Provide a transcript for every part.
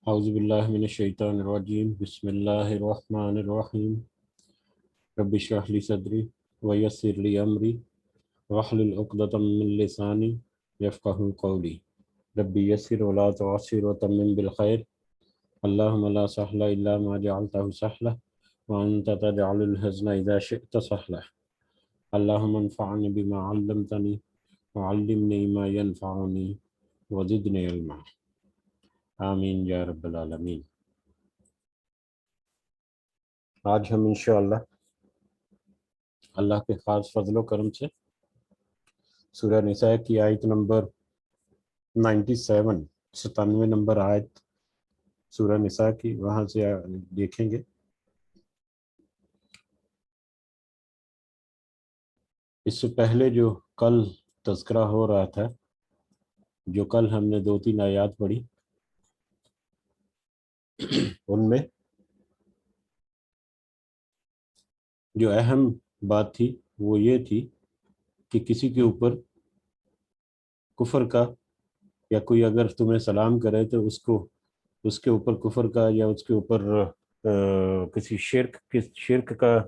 اعوذ باللہ من الشیطان الرجیم بسم اللہ الرحمن الرحیم رب اشرح لی صدری ویسر لی امری واحلل عقدۃ من لسانی یفقہوا قولی رب یسر ولا تعسر وتمم بالخیر اللہم لا سہل الا ما جعلتہ سہلا وانت تجعل الحزن اذا شئت سہلا اللہم انفعنی بما علمتنی وعلمنی ما ینفعنی وزدنی علما آمین یا رب العالمین۔ آج ہم انشاءاللہ اللہ کے خاص فضل و کرم سے سورہ نساء کی آیت نمبر 97 نمبر آیت سورہ نساء کی وہاں سے دیکھیں گے۔ اس سے پہلے جو کل تذکرہ ہو رہا تھا، جو کل ہم نے 2-3 آیات پڑھی، ان میں جو اہم بات تھی وہ یہ تھی کہ کسی کے اوپر کفر کا یا کوئی اگر تمہیں سلام کرے تو اس کے اوپر کفر کا یا اس کے اوپر کسی شرک کا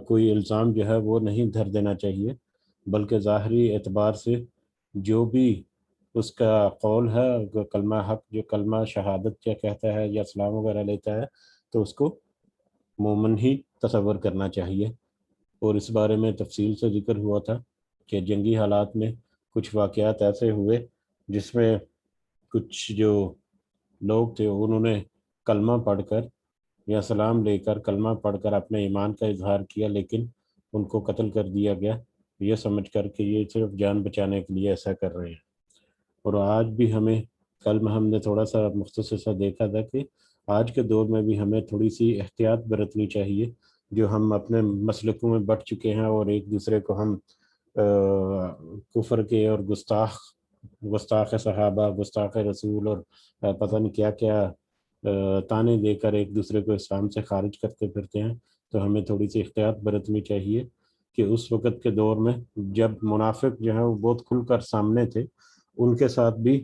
کوئی الزام جو ہے وہ نہیں دھر دینا چاہیے، بلکہ ظاہری اعتبار سے جو بھی اس کا قول ہے، کلمہ حق جو کلمہ شہادت کیا کہتا ہے یا سلام وغیرہ لیتا ہے، تو اس کو مومن ہی تصور کرنا چاہیے۔ اور اس بارے میں تفصیل سے ذکر ہوا تھا کہ جنگی حالات میں کچھ واقعات ایسے ہوئے جس میں کچھ جو لوگ تھے انہوں نے کلمہ پڑھ کر یا سلام لے کر کلمہ پڑھ کر اپنے ایمان کا اظہار کیا، لیکن ان کو قتل کر دیا گیا، یہ سمجھ کر کہ یہ صرف جان بچانے کے لیے ایسا کر رہے ہیں۔ اور آج بھی ہم نے تھوڑا سا مختصر سا دیکھا تھا کہ آج کے دور میں بھی ہمیں تھوڑی سی احتیاط برتنی چاہیے، جو ہم اپنے مسلکوں میں بٹ چکے ہیں اور ایک دوسرے کو ہم کفر کے اور گستاخ صحابہ، گستاخ رسول اور پتہ نہیں کیا کیا تانے دے کر ایک دوسرے کو اسلام سے خارج کرتے پھرتے ہیں۔ تو ہمیں تھوڑی سی احتیاط برتنی چاہیے کہ اس وقت کے دور میں جب منافق جو ہیں وہ بہت کھل کر سامنے تھے، ان کے ساتھ بھی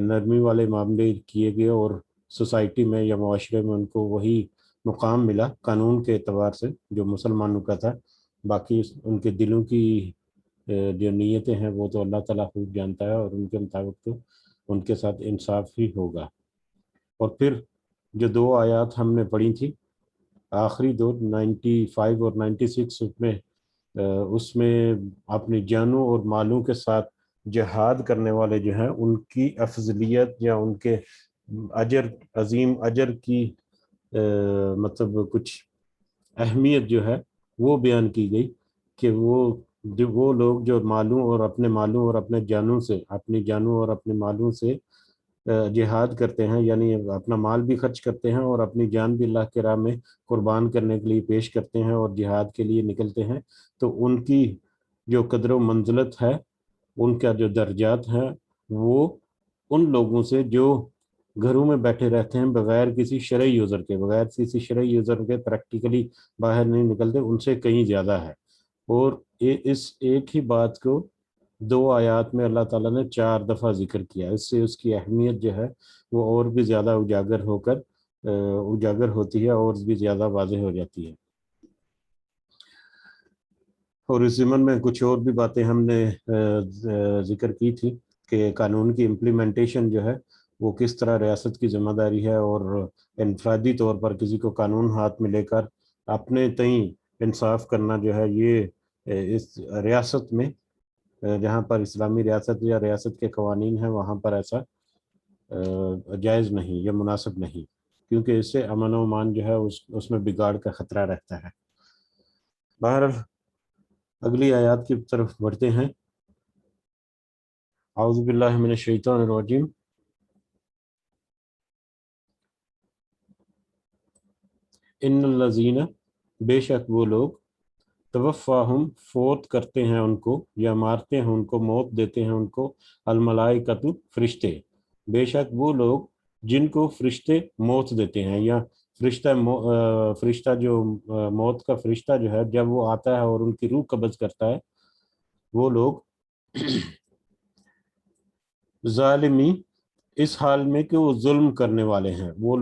نرمی والے معاملے کیے گئے اور سوسائٹی میں یا معاشرے میں ان کو وہی مقام ملا قانون کے اعتبار سے جو مسلمانوں کا تھا۔ باقی ان کے دلوں کی جو نیتیں ہیں وہ تو اللہ تعالیٰ خوب جانتا ہے، اور ان کے مطابق تو ان کے ساتھ انصاف ہی ہوگا۔ اور پھر جو 2 آیات ہم نے پڑھی تھی، آخری 2 95 اور 96 میں اس میں اپنی جانوں اور مالوں کے ساتھ جہاد کرنے والے جو ہیں ان کی افضلیت یا ان کے عظیم اجر کی مطلب کچھ اہمیت جو ہے وہ بیان کی گئی کہ وہ لوگ جو مالوں اور اپنے جانوں اور اپنے مالوں سے جہاد کرتے ہیں، یعنی اپنا مال بھی خرچ کرتے ہیں اور اپنی جان بھی اللہ کے راہ میں قربان کرنے کے لیے پیش کرتے ہیں اور جہاد کے لیے نکلتے ہیں، تو ان کی جو قدر و منزلت ہے، ان کا جو درجات ہیں، وہ ان لوگوں سے جو گھروں میں بیٹھے رہتے ہیں بغیر کسی شرعی عذر کے پریکٹیکلی باہر نہیں نکلتے، ان سے کہیں زیادہ ہے۔ اور اس ایک ہی بات کو 2 آیات میں اللہ تعالیٰ نے 4 دفعہ ذکر کیا، اس سے اس کی اہمیت جو ہے وہ اور بھی زیادہ اجاگر ہوتی ہے اور بھی زیادہ واضح ہو جاتی ہے۔ اور اس ضمن میں کچھ اور بھی باتیں ہم نے ذکر کی تھی کہ قانون کی امپلیمنٹیشن جو ہے وہ کس طرح ریاست کی ذمہ داری ہے، اور انفرادی طور پر کسی کو قانون ہاتھ میں لے کر اپنے تئیں انصاف کرنا جو ہے یہ اس ریاست میں جہاں پر اسلامی ریاست یا ریاست کے قوانین ہیں وہاں پر ایسا جائز نہیں یا مناسب نہیں، کیونکہ اس سے امن و امان جو ہے اس میں بگاڑ کا خطرہ رہتا ہے۔ بہرحال اگلی آیات کی طرف بڑھتے ہیں۔ اعوذ باللہ من الشیطان الرجیم۔ ان الذین، بے شک وہ لوگ، توفاہم، فوت کرتے ہیں ان کو یا مارتے ہیں ان کو، موت دیتے ہیں ان کو، الملائکۃ، فرشتے، بے شک وہ لوگ جن کو فرشتے موت دیتے ہیں، یا فرشتہ جو موت کا فرشتہ جو ہے جب وہ آتا ہے اور ان کی روح قبض کرتا ہے، وہ لوگ ظالمی اس حال میں کہ وہ ظلم کرنے والے ہیں، وہ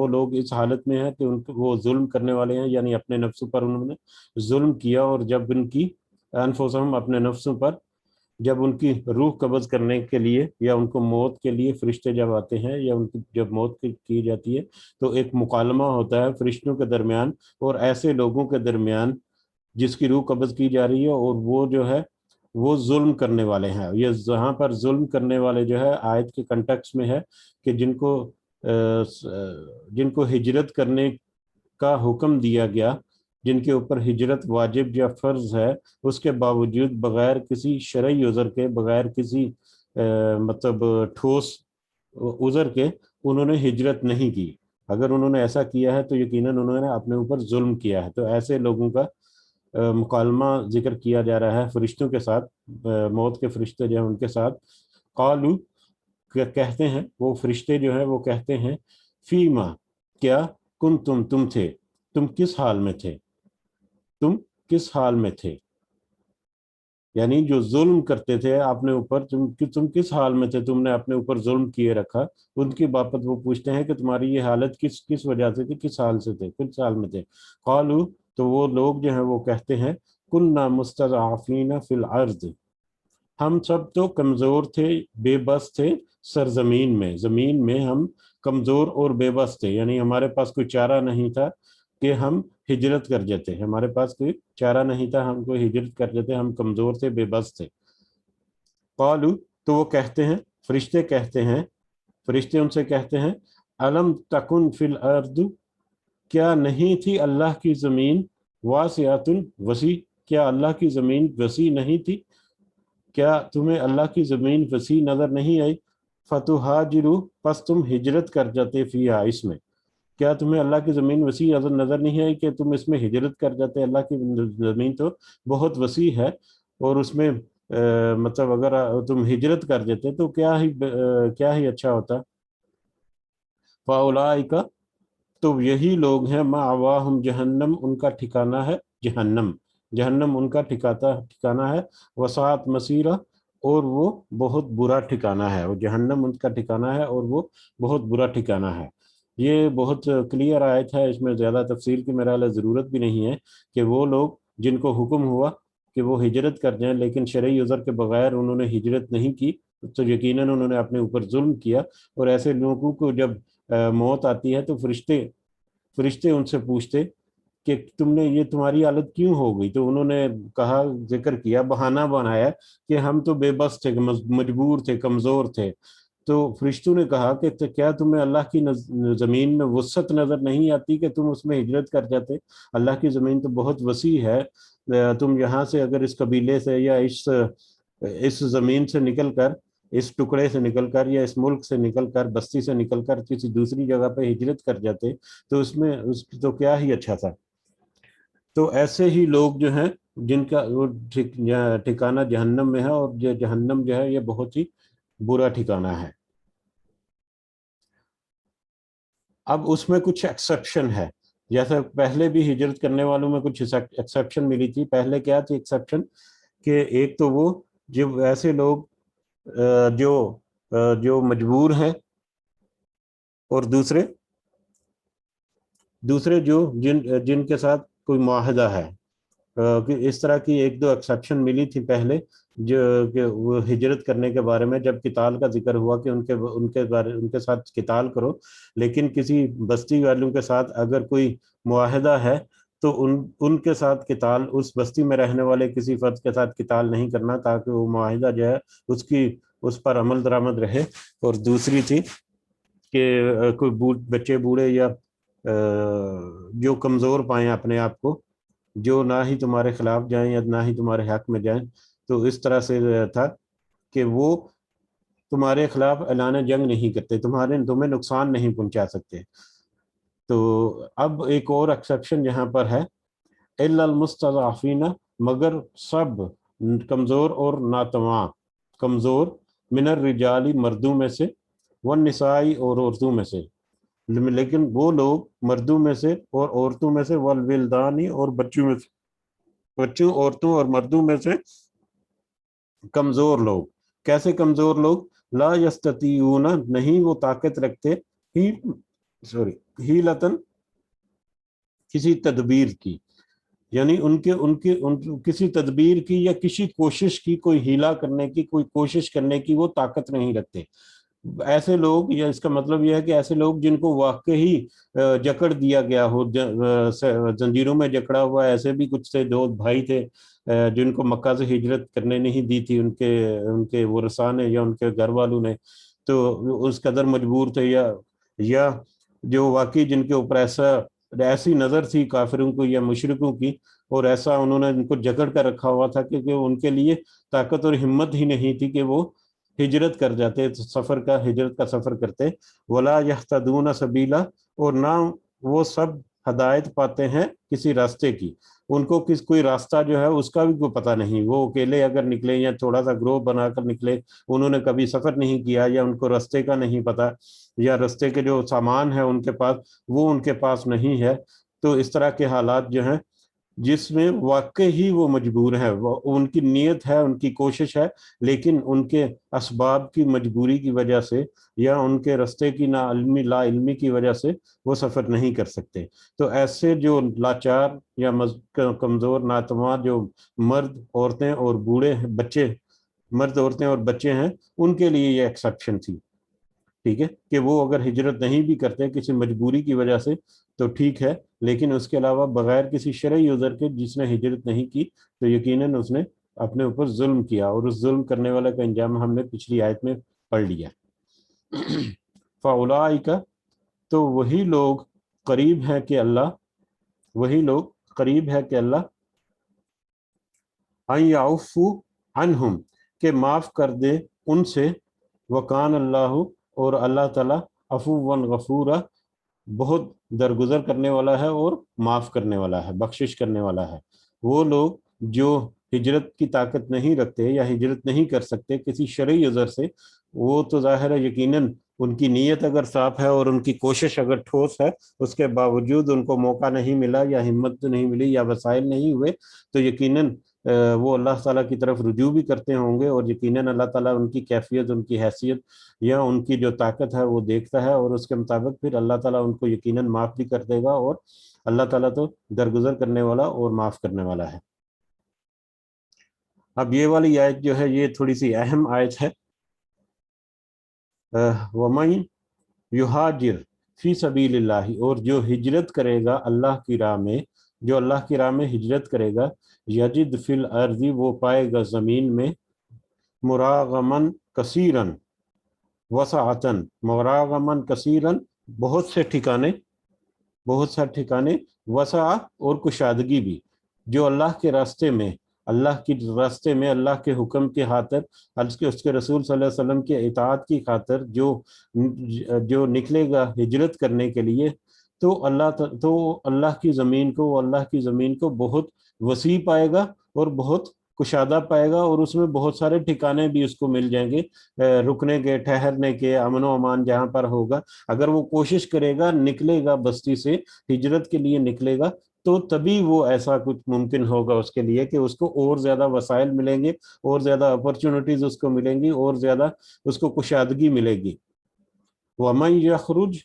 لوگ اس حالت میں ہیں کہ ان کو وہ ظلم کرنے والے ہیں، یعنی اپنے نفسوں پر انہوں نے ظلم کیا، اور جب ان کی انفسہم اپنے نفسوں پر جب ان کی روح قبض کرنے کے لیے یا ان کو موت کے لیے فرشتے جب آتے ہیں یا ان کی جب موت کی جاتی ہے تو ایک مکالمہ ہوتا ہے فرشتوں کے درمیان اور ایسے لوگوں کے درمیان جس کی روح قبض کی جا رہی ہے، اور وہ جو ہے وہ ظلم کرنے والے ہیں۔ یہ جہاں پر ظلم کرنے والے جو ہے آیت کے کنٹیکس میں ہے کہ جن کو ہجرت کرنے کا حکم دیا گیا، جن کے اوپر ہجرت واجب یا فرض ہے، اس کے باوجود بغیر کسی شرعی عذر کے، بغیر کسی مطلب ٹھوس عذر کے انہوں نے ہجرت نہیں کی۔ اگر انہوں نے ایسا کیا ہے تو یقیناً انہوں نے اپنے اوپر ظلم کیا ہے۔ تو ایسے لوگوں کا مکالمہ ذکر کیا جا رہا ہے فرشتوں کے ساتھ، موت کے فرشتے جو ہیں ان کے ساتھ۔ قالو کہتے ہیں، وہ فرشتے جو ہیں وہ کہتے ہیں، فیما کیا، تم تھے، تم کس حال میں تھے، تم کس حال میں تھے، یعنی جو ظلم کرتے تھے اپنے اوپر، تم کس حال میں تھے، تم نے اپنے اوپر ظلم کیے رکھا۔ ان کی بابت وہ پوچھتے ہیں کہ تمہاری یہ حالت کس وجہ سے تھی، کس حال سے تھے، کس حال میں تھے۔ قالو تو وہ لوگ جو ہیں وہ کہتے ہیں، کنا مستضعفین فی الارض، ہم سب تو کمزور تھے، بے بس تھے، سرزمین میں، زمین میں ہم کمزور اور بے بس تھے، یعنی ہمارے پاس کوئی چارہ نہیں تھا کہ ہم ہجرت کر جاتے، ہمارے پاس کوئی چارہ نہیں تھا ہم کو ہجرت کر جاتے، ہم کمزور تھے، بے بس تھے۔ قالو تو وہ کہتے ہیں، فرشتے ان سے کہتے ہیں، الم تکن فی الارض، کیا نہیں تھی اللہ کی زمین، واسعۃ وسیع، کیا اللہ کی زمین وسیع نہیں تھی، کیا تمہیں اللہ کی زمین وسیع نظر نہیں آئی، فتہاجروا، پس تم ہجرت کر جاتے، فیہا، اس میں، کیا تمہیں اللہ کی زمین وسیع نظر نہیں آئی کہ تم اس میں ہجرت کر جاتے؟ اللہ کی زمین تو بہت وسیع ہے، اور اس میں مطلب اگر تم ہجرت کر دیتے تو کیا ہی اچھا ہوتا۔ فاولئک، تو یہی لوگ ہیں، مأواہم جہنم، ان کا ٹھکانہ ہے جہنم، جہنم ان کا ٹھکانہ ہے، وسعت مسیرہ، اور وہ بہت برا ٹھکانہ ہے، وہ جہنم ان کا ٹھکانہ ہے اور وہ بہت برا ٹھکانہ ہے۔ یہ بہت کلیئر آیت ہے، اس میں زیادہ تفصیل کی میرا خیال ضرورت بھی نہیں ہے کہ وہ لوگ جن کو حکم ہوا کہ وہ ہجرت کر جائیں لیکن شرعی عذر کے بغیر انہوں نے ہجرت نہیں کی، تو یقیناً انہوں نے اپنے اوپر ظلم کیا۔ اور ایسے لوگوں کو جب موت آتی ہے تو فرشتے ان سے پوچھتے کہ تم نے یہ تمہاری حالت کیوں ہو گئی، تو انہوں نے کہا، ذکر کیا، بہانہ بنایا کہ ہم تو بے بس تھے، مجبور تھے، کمزور تھے۔ تو فرشتوں نے کہا کہ کیا تمہیں اللہ کی زمین میں وسعت نظر نہیں آتی کہ تم اس میں ہجرت کر جاتے؟ اللہ کی زمین تو بہت وسیع ہے، تم یہاں سے اگر اس قبیلے سے یا اس زمین سے نکل کر، اس ٹکڑے سے نکل کر یا اس ملک سے نکل کر، بستی سے نکل کر کسی دوسری جگہ پہ ہجرت کر جاتے تو اس میں تو کیا ہی اچھا تھا۔ تو ایسے ہی لوگ جو ہیں جن کا وہ ٹھکانہ جہنم میں ہے، اور یہ جہنم جو ہے یہ بہت ہی برا ٹھکانہ ہے۔ اب اس میں کچھ ایکسیپشن ہے، جیسے پہلے بھی ہجرت کرنے والوں میں کچھ ایکسیپشن ملی تھی۔ پہلے کیا تھی ایکسیپشن کہ ایک تو وہ جو ایسے لوگ جو مجبور ہیں، اور دوسرے جن کے ساتھ کوئی معاہدہ ہے، کہ اس طرح کی ایک دو ایکسیپشن ملی تھی پہلے، جو کہ وہ ہجرت کرنے کے بارے میں جب قتال کا ذکر ہوا کہ ان کے ساتھ قتال کرو، لیکن کسی بستی والوں کے ساتھ اگر کوئی معاہدہ ہے تو ان کے ساتھ قتال، اس بستی میں رہنے والے کسی فرد کے ساتھ قتال نہیں کرنا، تاکہ وہ معاہدہ جو ہے اس پر عمل درآمد رہے۔ اور دوسری تھی کہ کوئی بچے بوڑھے یا جو کمزور پائیں اپنے آپ کو، جو نہ ہی تمہارے خلاف جائیں یا نہ ہی تمہارے حق میں جائیں، تو اس طرح سے تھا کہ وہ تمہارے خلاف اعلان جنگ نہیں کرتے، تمہیں نقصان نہیں پہنچا سکتے۔ تو اب ایک اور ایکسیپشن یہاں پر ہے، الا المستضعفین، مگر سب کمزور اور ناتواں، کمزور، من الرجال، مردوں میں سے، والنساء، اور عورتوں میں سے، لیکن وہ لوگ مردوں میں سے اور عورتوں میں سے، والولدان، اور بچوں میں سے، عورتوں اور مردوں میں سے کمزور لوگ۔ کیسے کمزور لوگ؟ لا یستطیعون نہیں وہ طاقت رکھتے ہی ہیلتن کسی تدبیر کی، یعنی ان کسی تدبیر کی یا کسی کوشش کی، کوئی ہیلا کرنے کی، کوئی کوشش کرنے کی وہ طاقت نہیں رکھتے۔ ایسے لوگ، یا اس کا مطلب یہ ہے کہ ایسے لوگ جن کو واقعی جکڑ دیا گیا ہو، زنجیروں میں جکڑا ہوا، ایسے بھی کچھ سے دو بھائی تھے جن کو مکہ سے ہجرت کرنے نہیں دی تھی ان کے ورثاء نے یا ان کے گھر والوں نے، تو اس قدر مجبور تھے، یا جو واقعی جن کے اوپر ایسی نظر تھی کافروں کو یا مشرکوں کی، اور ایسا انہوں نے ان کو جکڑ کر رکھا ہوا تھا کہ ان کے لیے طاقت اور ہمت ہی نہیں تھی کہ وہ ہجرت کر جاتے، ہجرت کا سفر کرتے۔ ولا یہتدون سبیلا، اور نہ وہ سب ہدایت پاتے ہیں کسی راستے کی، ان کو کوئی راستہ جو ہے اس کا بھی کوئی پتہ نہیں، وہ اکیلے اگر نکلے یا تھوڑا سا گروہ بنا کر نکلے، انہوں نے کبھی سفر نہیں کیا، یا ان کو راستے کا نہیں پتہ، یا راستے کے جو سامان ہے ان کے پاس وہ ان کے پاس نہیں ہے، تو اس طرح کے حالات جو ہیں جس میں واقعی ہی وہ مجبور ہیں، ان کی نیت ہے، ان کی کوشش ہے، لیکن ان کے اسباب کی مجبوری کی وجہ سے یا ان کے راستے کی لا علمی کی وجہ سے وہ سفر نہیں کر سکتے۔ تو ایسے جو لاچار یا کمزور ناتواں جو مرد، عورتیں اور بوڑھے بچے، مرد، عورتیں اور بچے ہیں، ان کے لیے یہ ایکسیپشن تھی، ٹھیک ہے، کہ وہ اگر ہجرت نہیں بھی کرتے کسی مجبوری کی وجہ سے تو ٹھیک ہے، لیکن اس کے علاوہ بغیر کسی شرعی عذر کے جس نے ہجرت نہیں کی تو یقیناً اس نے اپنے اوپر ظلم کیا، اور اس ظلم کرنے والے کا انجام ہم نے پچھلی آیت میں پڑھ لیا۔ فَأُولَٰئِکَ، تو وہی لوگ قریب ہے کہ اللہ ان یعفو عنہم، کہ معاف کر دے ان سے، وکان اللہ، اور اللہ تعالیٰ عفوا غفورا، بہت درگزر کرنے والا ہے اور معاف کرنے والا ہے، بخشش کرنے والا ہے۔ وہ لوگ جو ہجرت کی طاقت نہیں رکھتے یا ہجرت نہیں کر سکتے کسی شرعی عذر سے، وہ تو ظاہر ہے یقیناً ان کی نیت اگر صاف ہے اور ان کی کوشش اگر ٹھوس ہے، اس کے باوجود ان کو موقع نہیں ملا یا ہمت نہیں ملی یا وسائل نہیں ہوئے، تو یقیناً وہ اللہ تعالیٰ کی طرف رجوع بھی کرتے ہوں گے، اور یقیناً اللہ تعالیٰ ان کی کیفیت، ان کی حیثیت یا ان کی جو طاقت ہے وہ دیکھتا ہے، اور اس کے مطابق پھر اللہ تعالیٰ ان کو یقیناً معاف بھی کر دے گا، اور اللہ تعالیٰ تو درگزر کرنے والا اور معاف کرنے والا ہے۔ اب یہ والی آیت جو ہے یہ تھوڑی سی اہم آیت ہے۔ وَمَن یُہَاجِر فی سبیل اللہ، اور جو ہجرت کرے گا اللہ کی راہ میں، جو اللہ کی راہ میں ہجرت کرے گا، یجد فی الارض، وہ پائے گا زمین میں، مراغمن کثیرن وسعتن، مراغمن کثیرن، بہت سے ٹھکانے، وسع، اور کشادگی بھی، جو اللہ کے راستے میں، اللہ کے حکم کی خاطر، اس کے رسول صلی اللہ علیہ وسلم کے اطاعت کی خاطر جو نکلے گا ہجرت کرنے کے لیے، تو اللہ کی زمین کو بہت وسیع پائے گا اور بہت کشادہ پائے گا، اور اس میں بہت سارے ٹھکانے بھی اس کو مل جائیں گے، رکنے کے، ٹھہرنے کے، امن و امان جہاں پر ہوگا۔ اگر وہ کوشش کرے گا، نکلے گا بستی سے ہجرت کے لیے نکلے گا، تو تبھی وہ ایسا کچھ ممکن ہوگا اس کے لیے کہ اس کو اور زیادہ وسائل ملیں گے، اور زیادہ اپرچونٹیز اس کو ملیں گی، اور زیادہ اس کو کشادگی ملے گی۔ وَمَن یخرج،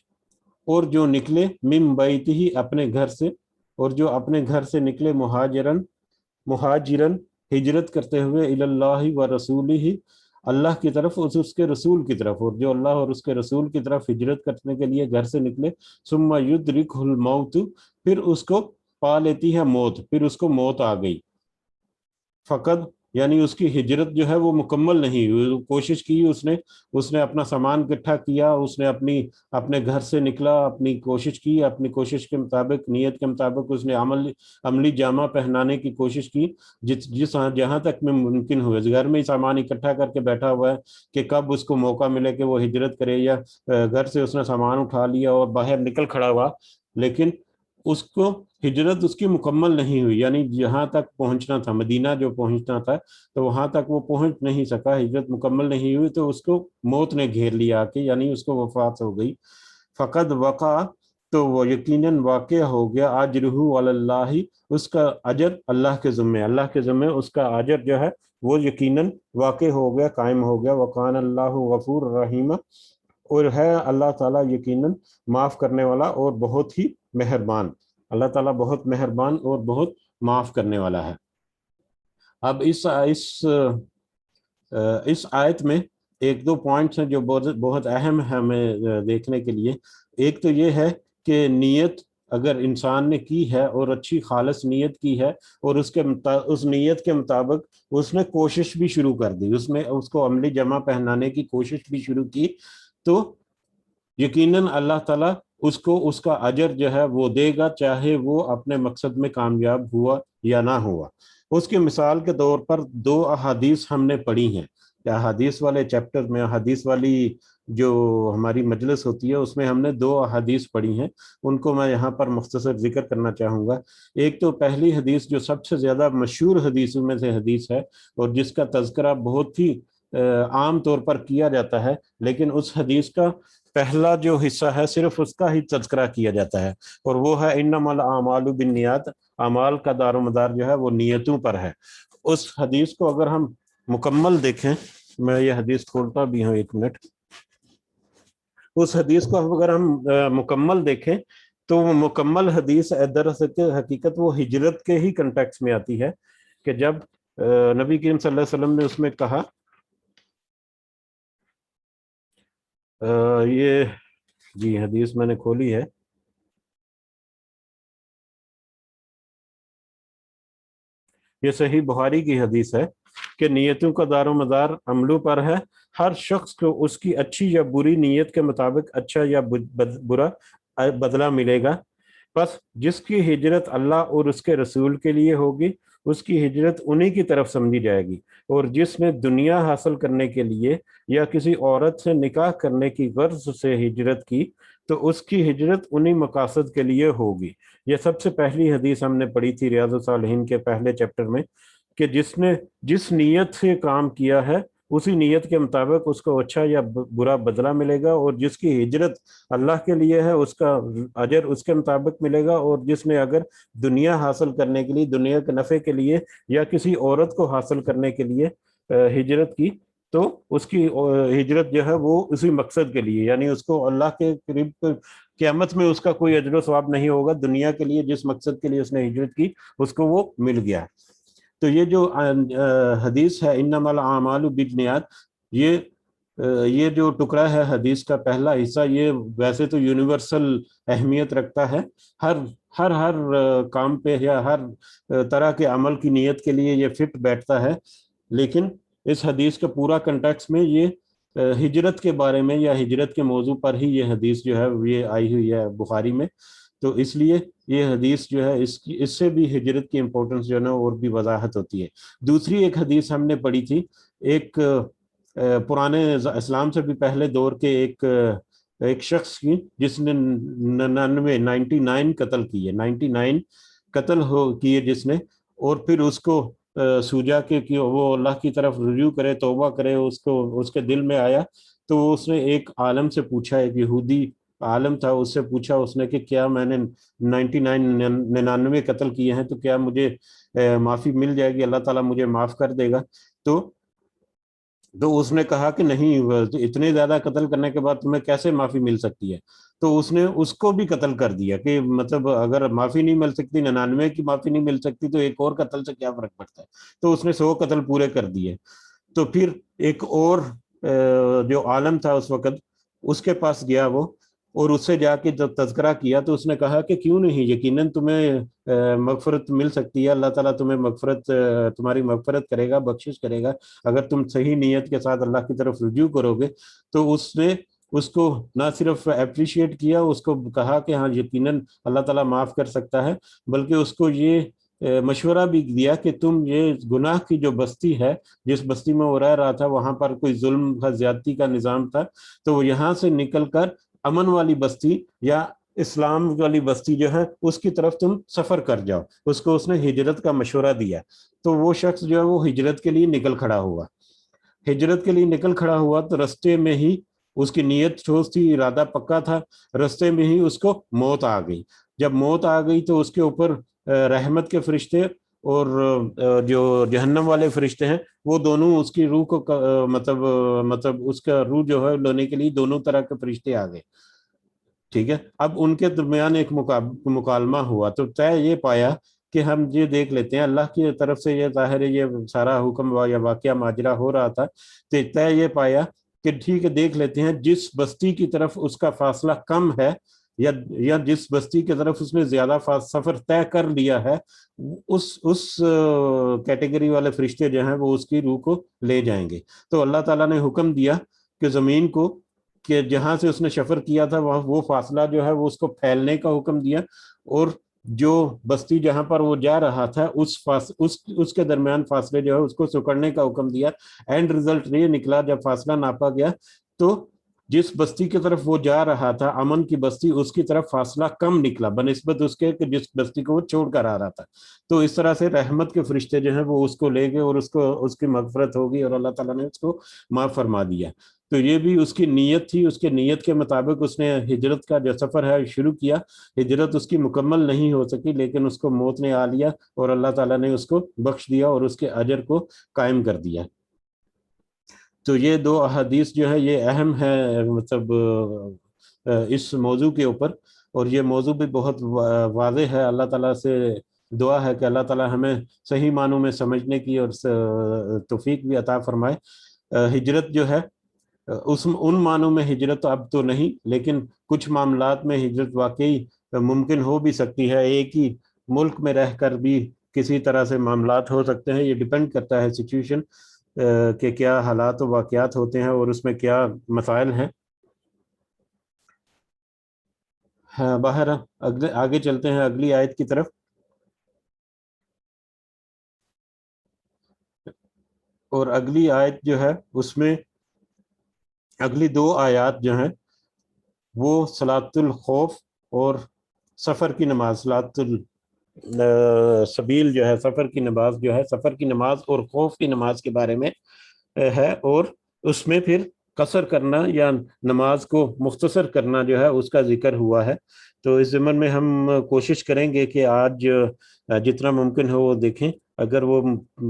اور جو نکلے، من بیتہ، اپنے گھر سے، اور جو اپنے گھر سے نکلے، مہاجرن، ہجرت کرتے ہوئے، الی اللہ و رسولہ، اللہ کی طرف، اس کے رسول کی طرف، اور جو اللہ اور اس کے رسول کی طرف ہجرت کرنے کے لیے گھر سے نکلے، ثم یدرکہ الموت، پھر اس کو پا لیتی ہے موت، پھر اس کو موت آ گئی، فقط، یعنی اس کی ہجرت جو ہے وہ مکمل نہیں ہوئی، کوشش کی، اس نے اپنا سامان اکٹھا کیا، اس نے اپنے گھر سے نکلا، اپنی کوشش کی، اپنی کوشش کے مطابق، نیت کے مطابق اس نے عملی جامہ پہنانے کی کوشش کی، جہاں تک میں ممکن ہوئے، گھر میں ہی سامان اکٹھا کر کے بیٹھا ہوا ہے کہ کب اس کو موقع ملے کہ وہ ہجرت کرے، یا گھر سے اس نے سامان اٹھا لیا اور باہر نکل کھڑا ہوا، لیکن اس کو ہجرت اس کی مکمل نہیں ہوئی، یعنی جہاں تک پہنچنا تھا، مدینہ جو پہنچنا تھا، تو وہاں تک وہ پہنچ نہیں سکا، ہجرت مکمل نہیں ہوئی، تو اس کو موت نے گھیر لیا آ کے، یعنی اس کو وفات ہو گئی۔ فقد وقع، تو وہ یقیناً واقع ہو گیا، اجرہ علی اللہ، اس کا اجر اللہ کے ذمے، اس کا اجر جو ہے وہ یقیناً واقع ہو گیا، قائم ہو گیا، وکان اللہ غفور رحیم، اور ہے اللہ تعالیٰ یقیناً معاف کرنے والا اور بہت ہی مہربان۔ اللہ تعالیٰ بہت مہربان اور بہت معاف کرنے والا ہے۔ اب اس آیت میں ایک دو پوائنٹس ہیں جو بہت اہم ہے ہمیں دیکھنے کے لیے۔ ایک تو یہ ہے کہ نیت اگر انسان نے کی ہے اور اچھی خالص نیت کی ہے اور اس نیت کے مطابق اس نے کوشش بھی شروع کر دی، اس کو عملی جمع پہنانے کی کوشش بھی شروع کی، تو یقیناً اللہ تعالیٰ اس کو اس کا اجر جو ہے وہ دے گا، چاہے وہ اپنے مقصد میں کامیاب ہوا یا نہ ہوا۔ اس کی مثال کے طور پر 2 احادیث ہم نے پڑھی ہیں، احادیث والے چیپٹر میں، احادیث والی جو ہماری مجلس ہوتی ہے اس میں ہم نے 2 احادیث پڑھی ہیں، ان کو میں یہاں پر مختصر ذکر کرنا چاہوں گا۔ ایک تو پہلی حدیث جو سب سے زیادہ مشہور حدیثوں میں سے حدیث ہے اور جس کا تذکرہ بہت ہی عام طور پر کیا جاتا ہے، لیکن اس حدیث کا پہلا جو حصہ ہے صرف اس کا ہی تذکرہ کیا جاتا ہے، اور وہ ہے انما الاعمال بالنیات، اعمال کا دار و مدار جو ہے وہ نیتوں پر ہے۔ اس حدیث کو اگر ہم مکمل دیکھیں، میں یہ حدیث کھولتا بھی ہوں، 1 منٹ۔ اس حدیث کو اگر ہم مکمل دیکھیں تو وہ مکمل حدیث دراصل حقیقت وہ ہجرت کے ہی کنٹیکس میں آتی ہے، کہ جب نبی کریم صلی اللہ علیہ وسلم نے اس میں کہا، یہ جی حدیث میں نے کھولی ہے، یہ صحیح بخاری کی حدیث ہے کہ نیتوں کا دار و مدار عملوں پر ہے، ہر شخص کو اس کی اچھی یا بری نیت کے مطابق اچھا یا برا بدلہ ملے گا۔ بس جس کی ہجرت اللہ اور اس کے رسول کے لیے ہوگی اس کی ہجرت انہی کی طرف سمجھی جائے گی، اور جس نے دنیا حاصل کرنے کے لیے یا کسی عورت سے نکاح کرنے کی غرض سے ہجرت کی تو اس کی ہجرت انہی مقاصد کے لیے ہوگی۔ یہ سب سے پہلی حدیث ہم نے پڑھی تھی ریاض الصالحین کے پہلے چیپٹر میں، کہ جس نے جس نیت سے کام کیا ہے اسی نیت کے مطابق اس کو اچھا یا برا بدلہ ملے گا، اور جس کی ہجرت اللہ کے لیے ہے اس کا اجر اس کے مطابق ملے گا، اور جس نے اگر دنیا حاصل کرنے کے لیے، دنیا کے نفع کے لیے یا کسی عورت کو حاصل کرنے کے لیے ہجرت کی تو اس کی ہجرت جو ہے وہ اسی مقصد کے لیے، یعنی اس کو اللہ کے قریب قیامت میں اس کا کوئی اجر و ثواب نہیں ہوگا، دنیا کے لیے جس مقصد کے لیے اس نے ہجرت کی اس کو وہ مل گیا۔ تو یہ جو حدیث ہے انما الاعمال بالنیات، یہ جو ٹکڑا ہے حدیث کا پہلا حصہ، یہ ویسے تو یونیورسل اہمیت رکھتا ہے، ہر کام پہ یا ہر طرح کے عمل کی نیت کے لیے یہ فٹ بیٹھتا ہے، لیکن اس حدیث کا پورا کنٹیکس میں یہ ہجرت کے بارے میں یا ہجرت کے موضوع پر ہی یہ حدیث جو ہے یہ آئی ہوئی ہے بخاری میں، تو اس لیے یہ حدیث جو ہے اس سے بھی ہجرت کی امپورٹنس جو ہے نا اور بھی وضاحت ہوتی ہے۔ دوسری ایک حدیث ہم نے پڑھی تھی، ایک پرانے اسلام سے بھی پہلے دور کے ایک شخص کی جس نے 99 قتل کیے، 99 قتل کیے جس نے، اور پھر اس کو سوجا کہ وہ اللہ کی طرف رجوع کرے، توبہ کرے، اس کے دل میں آیا تو اس نے ایک عالم سے پوچھا، ایک یہودی عالم تھا، اس سے پوچھا اس نے کہ کیا میں نے 99 قتل کیے ہیں تو کیا مجھے معافی مل جائے گی، اللہ تعالیٰ مجھے معاف کر دے گا؟ تو اس نے کہا کہ نہیں، اتنے زیادہ قتل کرنے کے بعد تمہیں کیسے معافی مل سکتی ہے؟ تو اس نے اس کو بھی قتل کر دیا کہ مطلب اگر معافی نہیں مل سکتی، 99 کی معافی نہیں مل سکتی تو ایک اور قتل سے کیا فرق پڑتا ہے؟ تو اس نے 100 قتل پورے کر دیے۔ تو پھر ایک اور جو عالم تھا اس وقت، اس کے پاس گیا وہ، اور اس سے جا کے جب تذکرہ کیا تو اس نے کہا کہ کیوں نہیں، یقیناً تمہیں مغفرت مل سکتی ہے، اللہ تعالیٰ تمہیں تمہاری مغفرت کرے گا، بخشش کرے گا اگر تم صحیح نیت کے ساتھ اللہ کی طرف رجوع کرو گے۔ تو اس نے اس کو نہ صرف اپریشیٹ کیا، اس کو کہا کہ ہاں یقیناً اللہ تعالیٰ معاف کر سکتا ہے، بلکہ اس کو یہ مشورہ بھی دیا کہ تم یہ گناہ کی جو بستی ہے، جس بستی میں وہ رہ رہا تھا وہاں پر کوئی ظلم کا، زیادتی کا نظام تھا، تو وہ یہاں سے نکل کر امن والی بستی یا اسلام والی بستی جو ہے اس کی طرف تم سفر کر جاؤ۔ اس کو اس نے ہجرت کا مشورہ دیا، تو وہ شخص جو ہے وہ ہجرت کے لیے نکل کھڑا ہوا، ہجرت کے لیے نکل کھڑا ہوا تو رستے میں ہی اس کی نیت ٹھوس تھی، ارادہ پکا تھا، رستے میں ہی اس کو موت آ گئی۔ جب موت آ گئی تو اس کے اوپر رحمت کے فرشتے اور جو جہنم والے فرشتے ہیں وہ دونوں اس کی روح کو مطلب اس کا روح جو ہے لینے کے لیے دونوں طرح کے فرشتے آ گئے. ٹھیک ہے. اب ان کے درمیان ایک مکالمہ ہوا تو طے یہ پایا کہ ہم یہ دیکھ لیتے ہیں اللہ کی طرف سے یہ ظاہر ہے یہ سارا حکم یا واقعہ ماجرا ہو رہا تھا. تو طے یہ پایا کہ ٹھیک ہے دیکھ لیتے ہیں جس بستی کی طرف اس کا فاصلہ کم ہے یا جس بستی کی طرف اس نے زیادہ سفر طے کر لیا ہے اس کیٹیگری والے فرشتے جو ہیں وہ اس کی روح کو لے جائیں گے. تو اللہ تعالیٰ نے حکم دیا کہ زمین کو کہ جہاں سے اس نے سفر کیا تھا وہ فاصلہ جو ہے وہ اس کو پھیلنے کا حکم دیا اور جو بستی جہاں پر وہ جا رہا تھا اس کے درمیان فاصلے جو ہے اس کو سکڑنے کا حکم دیا. اینڈ رزلٹ یہ نکلا جب فاصلہ ناپا گیا تو جس بستی کی طرف وہ جا رہا تھا امن کی بستی اس کی طرف فاصلہ کم نکلا بنسبت اس کے کہ جس بستی کو وہ چھوڑ کر آ رہا تھا. تو اس طرح سے رحمت کے فرشتے جو ہیں وہ اس کو لے گئے اور اس کی مغفرت ہوگی اور اللہ تعالیٰ نے اس کو معاف فرما دیا. تو یہ بھی اس کی نیت تھی. اس کے نیت کے مطابق اس نے ہجرت کا جو سفر ہے شروع کیا. ہجرت اس کی مکمل نہیں ہو سکی لیکن اس کو موت نے آ لیا اور اللہ تعالیٰ نے اس کو بخش دیا اور اس کے اجر کو قائم کر دیا. تو یہ دو احادیث جو ہے یہ اہم ہے مطلب اس موضوع کے اوپر اور یہ موضوع بھی بہت واضح ہے. اللہ تعالیٰ سے دعا ہے کہ اللہ تعالیٰ ہمیں صحیح معنوں میں سمجھنے کی اور توفیق بھی عطا فرمائے. ہجرت جو ہے ان معنوں میں ہجرت تو اب تو نہیں لیکن کچھ معاملات میں ہجرت واقعی ممکن ہو بھی سکتی ہے. ایک ہی ملک میں رہ کر بھی کسی طرح سے معاملات ہو سکتے ہیں. یہ ڈیپینڈ کرتا ہے سچویشن کہ کیا حالات و واقعات ہوتے ہیں اور اس میں کیا مسائل ہیں. ہاں باہر آگے چلتے ہیں اگلی آیت کی طرف. اور اگلی آیت جو ہے اس میں اگلی دو آیات جو ہیں وہ صلاۃ الخوف اور سفر کی نماز صلاۃ السبیل جو ہے سفر کی نماز جو ہے سفر کی نماز اور خوف کی نماز کے بارے میں ہے اور اس میں پھر قصر کرنا یا نماز کو مختصر کرنا جو ہے اس کا ذکر ہوا ہے. تو اس ضمن میں ہم کوشش کریں گے کہ آج جتنا ممکن ہو وہ دیکھیں. اگر وہ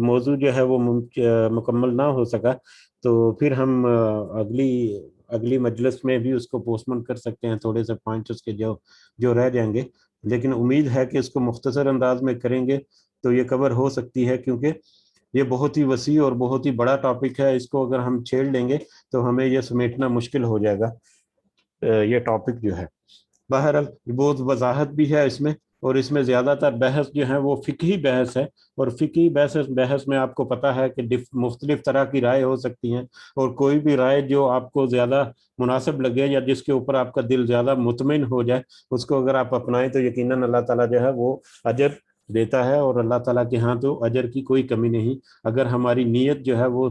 موضوع جو ہے وہ مکمل نہ ہو سکا تو پھر ہم اگلی مجلس میں بھی اس کو پوسٹپون کر سکتے ہیں. تھوڑے سے پوائنٹس اس کے جو رہ جائیں گے لیکن امید ہے کہ اس کو مختصر انداز میں کریں گے تو یہ کور ہو سکتی ہے کیونکہ یہ بہت ہی وسیع اور بہت ہی بڑا ٹاپک ہے. اس کو اگر ہم چھیڑ لیں گے تو ہمیں یہ سمیٹنا مشکل ہو جائے گا یہ ٹاپک جو ہے. بہرحال بہت وضاحت بھی ہے اس میں اور اس میں زیادہ تر بحث جو ہے وہ فقہی بحث ہے اور فقہی بحث میں آپ کو پتہ ہے کہ مختلف طرح کی رائے ہو سکتی ہیں اور کوئی بھی رائے جو آپ کو زیادہ مناسب لگے یا جس کے اوپر آپ کا دل زیادہ مطمئن ہو جائے اس کو اگر آپ اپنائیں تو یقیناً اللہ تعالیٰ جو ہے وہ اجر دیتا ہے اور اللہ تعالیٰ کے ہاں تو اجر کی کوئی کمی نہیں. اگر ہماری نیت جو ہے وہ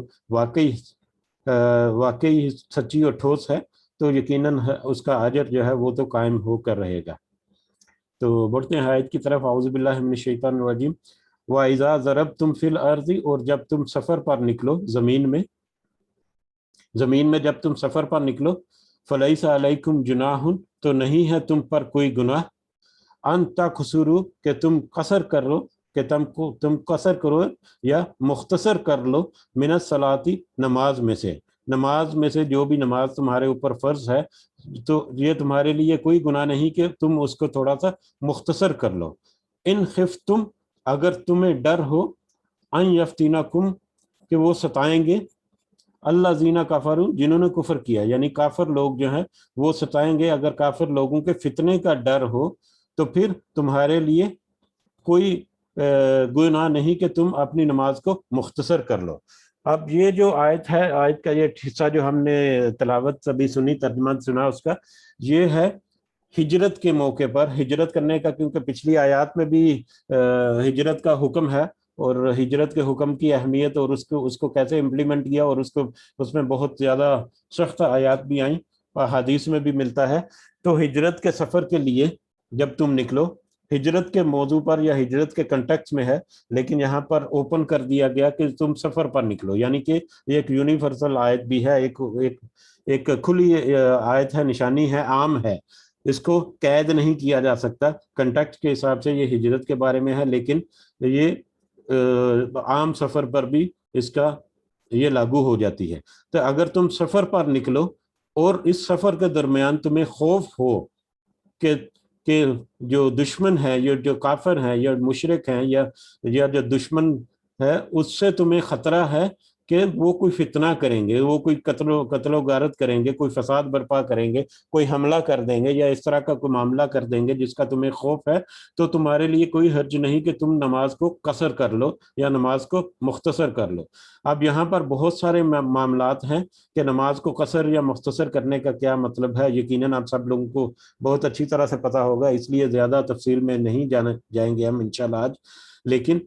واقعی سچی اور ٹھوس ہے تو یقیناً اس کا اجر جو ہے وہ تو قائم ہو کر رہے گا. تو بڑھتے ہیں آیت کی طرف. اعوذ باللہ من الشیطان الرجیم. وَإِذَا ضَرَبْتُمْ فِي الْأَرْضِ اور جب تم سفر پر نکلو زمین میں جب تم سفر پر نکلو فَلَيْسَ عَلَيْكُمْ جُنَاحٌ تو نہیں ہے تم پر کوئی گناہ ان تقصروا کہ تم قصر کر لو کہ تم قصر کرو یا مختصر کر لو من الصلاۃ نماز میں سے جو بھی نماز تمہارے اوپر فرض ہے تو یہ تمہارے لیے کوئی گناہ نہیں کہ تم اس کو تھوڑا سا مختصر کر لو. ان خفتم اگر تمہیں ڈر ہو ان یفتنکم کہ وہ ستائیں گے اللہ زینہ کافروا جنہوں نے کفر کیا یعنی کافر لوگ جو ہیں وہ ستائیں گے. اگر کافر لوگوں کے فتنے کا ڈر ہو تو پھر تمہارے لیے کوئی گناہ نہیں کہ تم اپنی نماز کو مختصر کر لو. اب یہ جو آیت ہے آیت کا یہ حصہ جو ہم نے تلاوت ابھی سنی ترجمہ سنا اس کا یہ ہے ہجرت کے موقع پر ہجرت کرنے کا کیونکہ پچھلی آیات میں بھی ہجرت کا حکم ہے اور ہجرت کے حکم کی اہمیت اور اس کو کیسے امپلیمنٹ کیا اور اس میں بہت زیادہ سخت آیات بھی آئیں حدیث میں بھی ملتا ہے. تو ہجرت کے سفر کے لیے جب تم نکلو ہجرت کے موضوع پر یا ہجرت کے کنٹیکس میں ہے لیکن یہاں پر اوپن کر دیا گیا کہ تم سفر پر نکلو یعنی کہ ایک یونیورسل آیت بھی ہے ایک کھلی آیت ہے نشانی ہے عام ہے. اس کو قید نہیں کیا جا سکتا. کنٹیکٹ کے حساب سے یہ ہجرت کے بارے میں ہے لیکن یہ عام سفر پر بھی اس کا یہ لاگو ہو جاتی ہے۔ تو اگر تم سفر پر نکلو اور اس سفر کے درمیان تمہیں خوف ہو کہ جو دشمن ہے، یہ جو کافر ہیں یا مشرک ہیں یا جو دشمن ہے، اس سے تمہیں خطرہ ہے کہ وہ کوئی فتنہ کریں گے، وہ کوئی قتل و غارت کریں گے، کوئی فساد برپا کریں گے، کوئی حملہ کر دیں گے یا اس طرح کا کوئی معاملہ کر دیں گے جس کا تمہیں خوف ہے، تو تمہارے لیے کوئی حرج نہیں کہ تم نماز کو قصر کر لو یا نماز کو مختصر کر لو۔ اب یہاں پر بہت سارے معاملات ہیں کہ نماز کو قصر یا مختصر کرنے کا کیا مطلب ہے۔ یقیناً آپ سب لوگوں کو بہت اچھی طرح سے پتہ ہوگا، اس لیے زیادہ تفصیل میں نہیں جائیں گے ہم انشاءاللہ آج۔ لیکن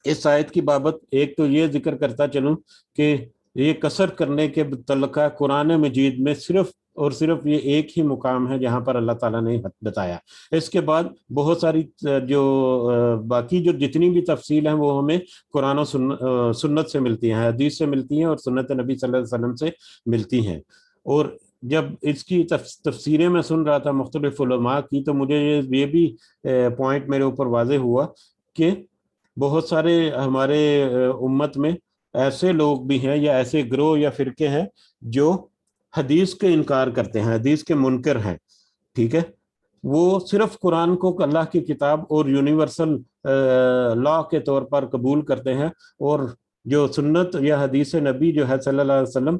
اس آیت کی بابت ایک تو یہ ذکر کرتا چلوں کہ یہ قصر کرنے کے متعلقہ قرآن مجید میں صرف اور صرف یہ ایک ہی مقام ہے جہاں پر اللہ تعالیٰ نے بتایا۔ اس کے بعد بہت ساری جو باقی جو جتنی بھی تفصیل ہیں وہ ہمیں قرآن و سنت سے ملتی ہیں، حدیث سے ملتی ہیں اور سنت نبی صلی اللہ علیہ وسلم سے ملتی ہیں۔ اور جب اس کی تفسیریں میں سن رہا تھا مختلف علماء کی، تو مجھے یہ بھی پوائنٹ میرے اوپر واضح ہوا کہ بہت سارے ہمارے امت میں ایسے لوگ بھی ہیں یا ایسے گروہ یا فرقے ہیں جو حدیث کے انکار کرتے ہیں، حدیث کے منکر ہیں، ٹھیک ہے۔ وہ صرف قرآن کو اللہ کی کتاب اور یونیورسل لا کے طور پر قبول کرتے ہیں، اور جو سنت یا حدیث نبی جو ہے صلی اللہ علیہ وسلم،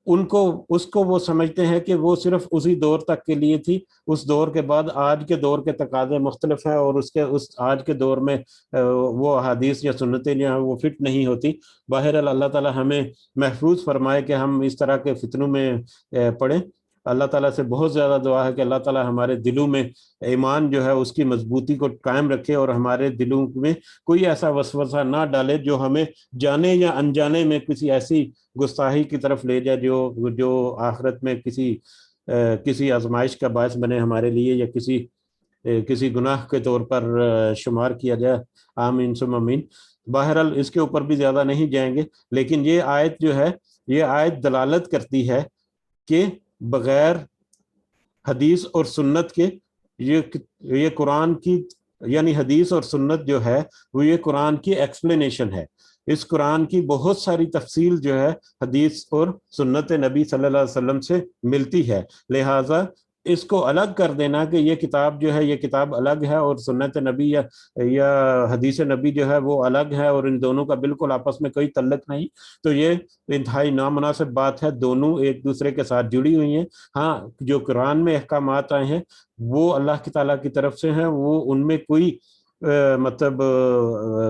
اس کو وہ سمجھتے ہیں کہ وہ صرف اسی دور تک کے لیے تھی، اس دور کے بعد آج کے دور کے تقاضے مختلف ہیں اور اس آج کے دور میں وہ حدیث یا سنتیں جو ہیں وہ فٹ نہیں ہوتی۔ بہرحال اللہ تعالی ہمیں محفوظ فرمائے کہ ہم اس طرح کے فتنوں میں پڑیں۔ اللہ تعالیٰ سے بہت زیادہ دعا ہے کہ اللہ تعالیٰ ہمارے دلوں میں ایمان جو ہے اس کی مضبوطی کو قائم رکھے، اور ہمارے دلوں میں کوئی ایسا وسوسہ نہ ڈالے جو ہمیں جانے یا انجانے میں کسی ایسی گستاخی کی طرف لے جائے جو آخرت میں کسی آزمائش کا باعث بنے ہمارے لیے، یا کسی گناہ کے طور پر شمار کیا جائے۔ آمین ثم آمین۔ بہرحال اس کے اوپر بھی زیادہ نہیں جائیں گے، لیکن یہ آیت جو ہے، یہ آیت دلالت کرتی ہے کہ بغیر حدیث اور سنت کے یہ قرآن کی، یعنی حدیث اور سنت جو ہے وہ یہ قرآن کی ایکسپلینیشن ہے۔ اس قرآن کی بہت ساری تفصیل جو ہے حدیث اور سنت نبی صلی اللہ علیہ وسلم سے ملتی ہے، لہٰذا اس کو الگ کر دینا کہ یہ کتاب جو ہے یہ کتاب الگ ہے اور سنت نبی یا حدیث نبی جو ہے وہ الگ ہے اور ان دونوں کا بالکل آپس میں کوئی تعلق نہیں، تو یہ انتہائی نامناسب بات ہے۔ دونوں ایک دوسرے کے ساتھ جڑی ہوئی ہیں۔ ہاں، جو قرآن میں احکامات آئے ہیں وہ اللہ کی تعالیٰ کی طرف سے ہیں، وہ ان میں کوئی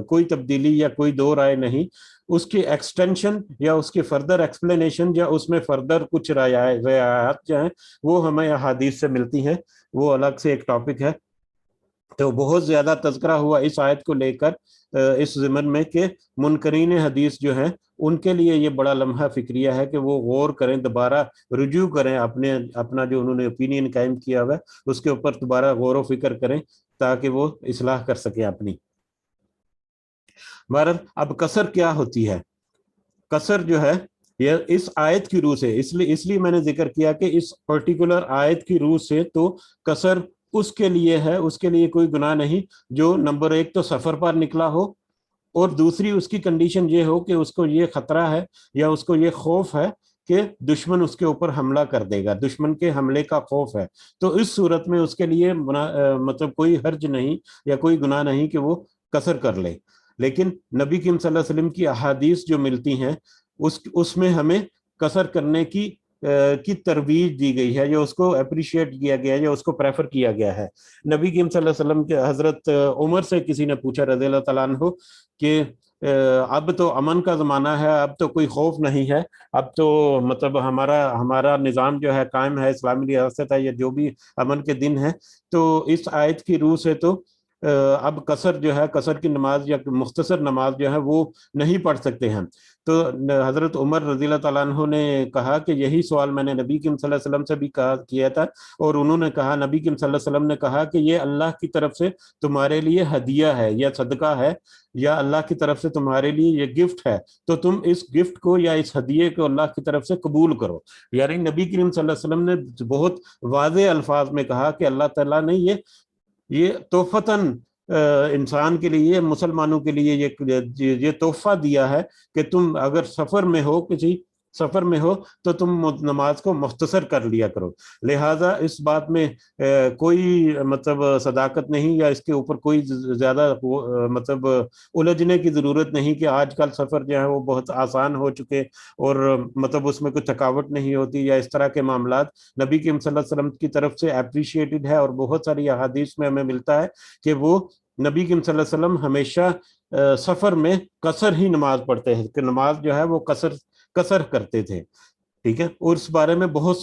کوئی تبدیلی یا کوئی دو رائے نہیں۔ اس کی ایکسٹینشن یا اس کی فردر ایکسپلینیشن یا اس میں فردر کچھ رعایات جو ہیں وہ ہمیں احادیث سے ملتی ہیں، وہ الگ سے ایک ٹاپک ہے۔ تو بہت زیادہ تذکرہ ہوا اس آیت کو لے کر اس ضمن میں کہ منکرین حدیث جو ہیں ان کے لیے یہ بڑا لمحہ فکریہ ہے کہ وہ غور کریں، دوبارہ رجوع کریں، اپنا جو انہوں نے اوپینین قائم کیا ہوا ہے اس کے اوپر دوبارہ غور و فکر کریں تاکہ وہ اصلاح کر سکیں اپنی۔ بہرحال اب قصر کیا ہوتی ہے؟ قصر جو ہے یہ اس آیت کی روح سے، اس لیے میں نے ذکر کیا کہ اس پرٹیکولر آیت کی روح سے تو قصر اس کے لیے ہے، اس کے لیے کوئی گناہ نہیں جو نمبر ایک تو سفر پر نکلا ہو، اور دوسری اس کی کنڈیشن یہ ہو کہ اس کو یہ خطرہ ہے یا اس کو یہ خوف ہے کہ دشمن اس کے اوپر حملہ کر دے گا، دشمن کے حملے کا خوف ہے، تو اس صورت میں اس کے لیے مطلب کوئی حرج نہیں یا کوئی گناہ نہیں کہ وہ قصر کر لے۔ لیکن نبی کریم صلی اللہ علیہ وسلم کی احادیث جو ملتی ہیں اس میں ہمیں قصر کرنے کی ترویج دی گئی ہے، یا اس کو اپریشیٹ کیا گیا ہے یا اس کو پریفر کیا گیا ہے۔ نبی کریم صلی اللہ علیہ وسلم کے حضرت عمر سے کسی نے پوچھا رضی اللہ تعالیٰ عنہ کہ اب تو امن کا زمانہ ہے، اب تو کوئی خوف نہیں ہے، اب تو مطلب ہمارا نظام جو ہے قائم ہے، اسلامی ریاست ہے، یا جو بھی امن کے دن ہے، تو اس آیت کی روح سے تو اب قصر جو ہے، قصر کی نماز یا مختصر نماز جو ہے وہ نہیں پڑھ سکتے ہیں۔ تو حضرت عمر رضی اللہ تعالیٰ عنہ نے کہا کہ یہی سوال میں نے نبی کریم صلی اللہ علیہ وسلم سے بھی کیا تھا، اور انہوں نے کہا، نبی کریم صلی اللہ علیہ وسلم نے کہا کہ یہ اللہ کی طرف سے تمہارے لیے ہدیہ ہے یا صدقہ ہے، یا اللہ کی طرف سے تمہارے لیے یہ گفٹ ہے، تو تم اس گفٹ کو یا اس ہدیے کو اللہ کی طرف سے قبول کرو۔ یعنی نبی کریم صلی اللہ علیہ وسلم نے بہت واضح الفاظ میں کہا کہ اللہ تعالیٰ نے یہ تحفتاً انسان کے لیے مسلمانوں کے لیے یہ تحفہ دیا ہے کہ تم اگر سفر میں ہو کسی سفر میں ہو تو تم نماز کو مختصر کر لیا کرو. لہٰذا اس بات میں کوئی مطلب صداقت نہیں یا اس کے اوپر کوئی زیادہ مطلب الجھنے کی ضرورت نہیں کہ آج کل سفر جو ہے وہ بہت آسان ہو چکے اور مطلب اس میں کوئی تھکاوٹ نہیں ہوتی یا اس طرح کے معاملات. نبی کریم صلی اللہ علیہ وسلم کی طرف سے اپریشیٹڈ ہے اور بہت ساری احادیث میں ہمیں ملتا ہے کہ وہ نبی کریم صلی اللہ علیہ وسلم ہمیشہ سفر میں قصر ہی نماز پڑھتے ہیں کہ نماز جو ہے وہ قصر کرتے تھے. ٹھیک ہے. اور اس بارے میں بہت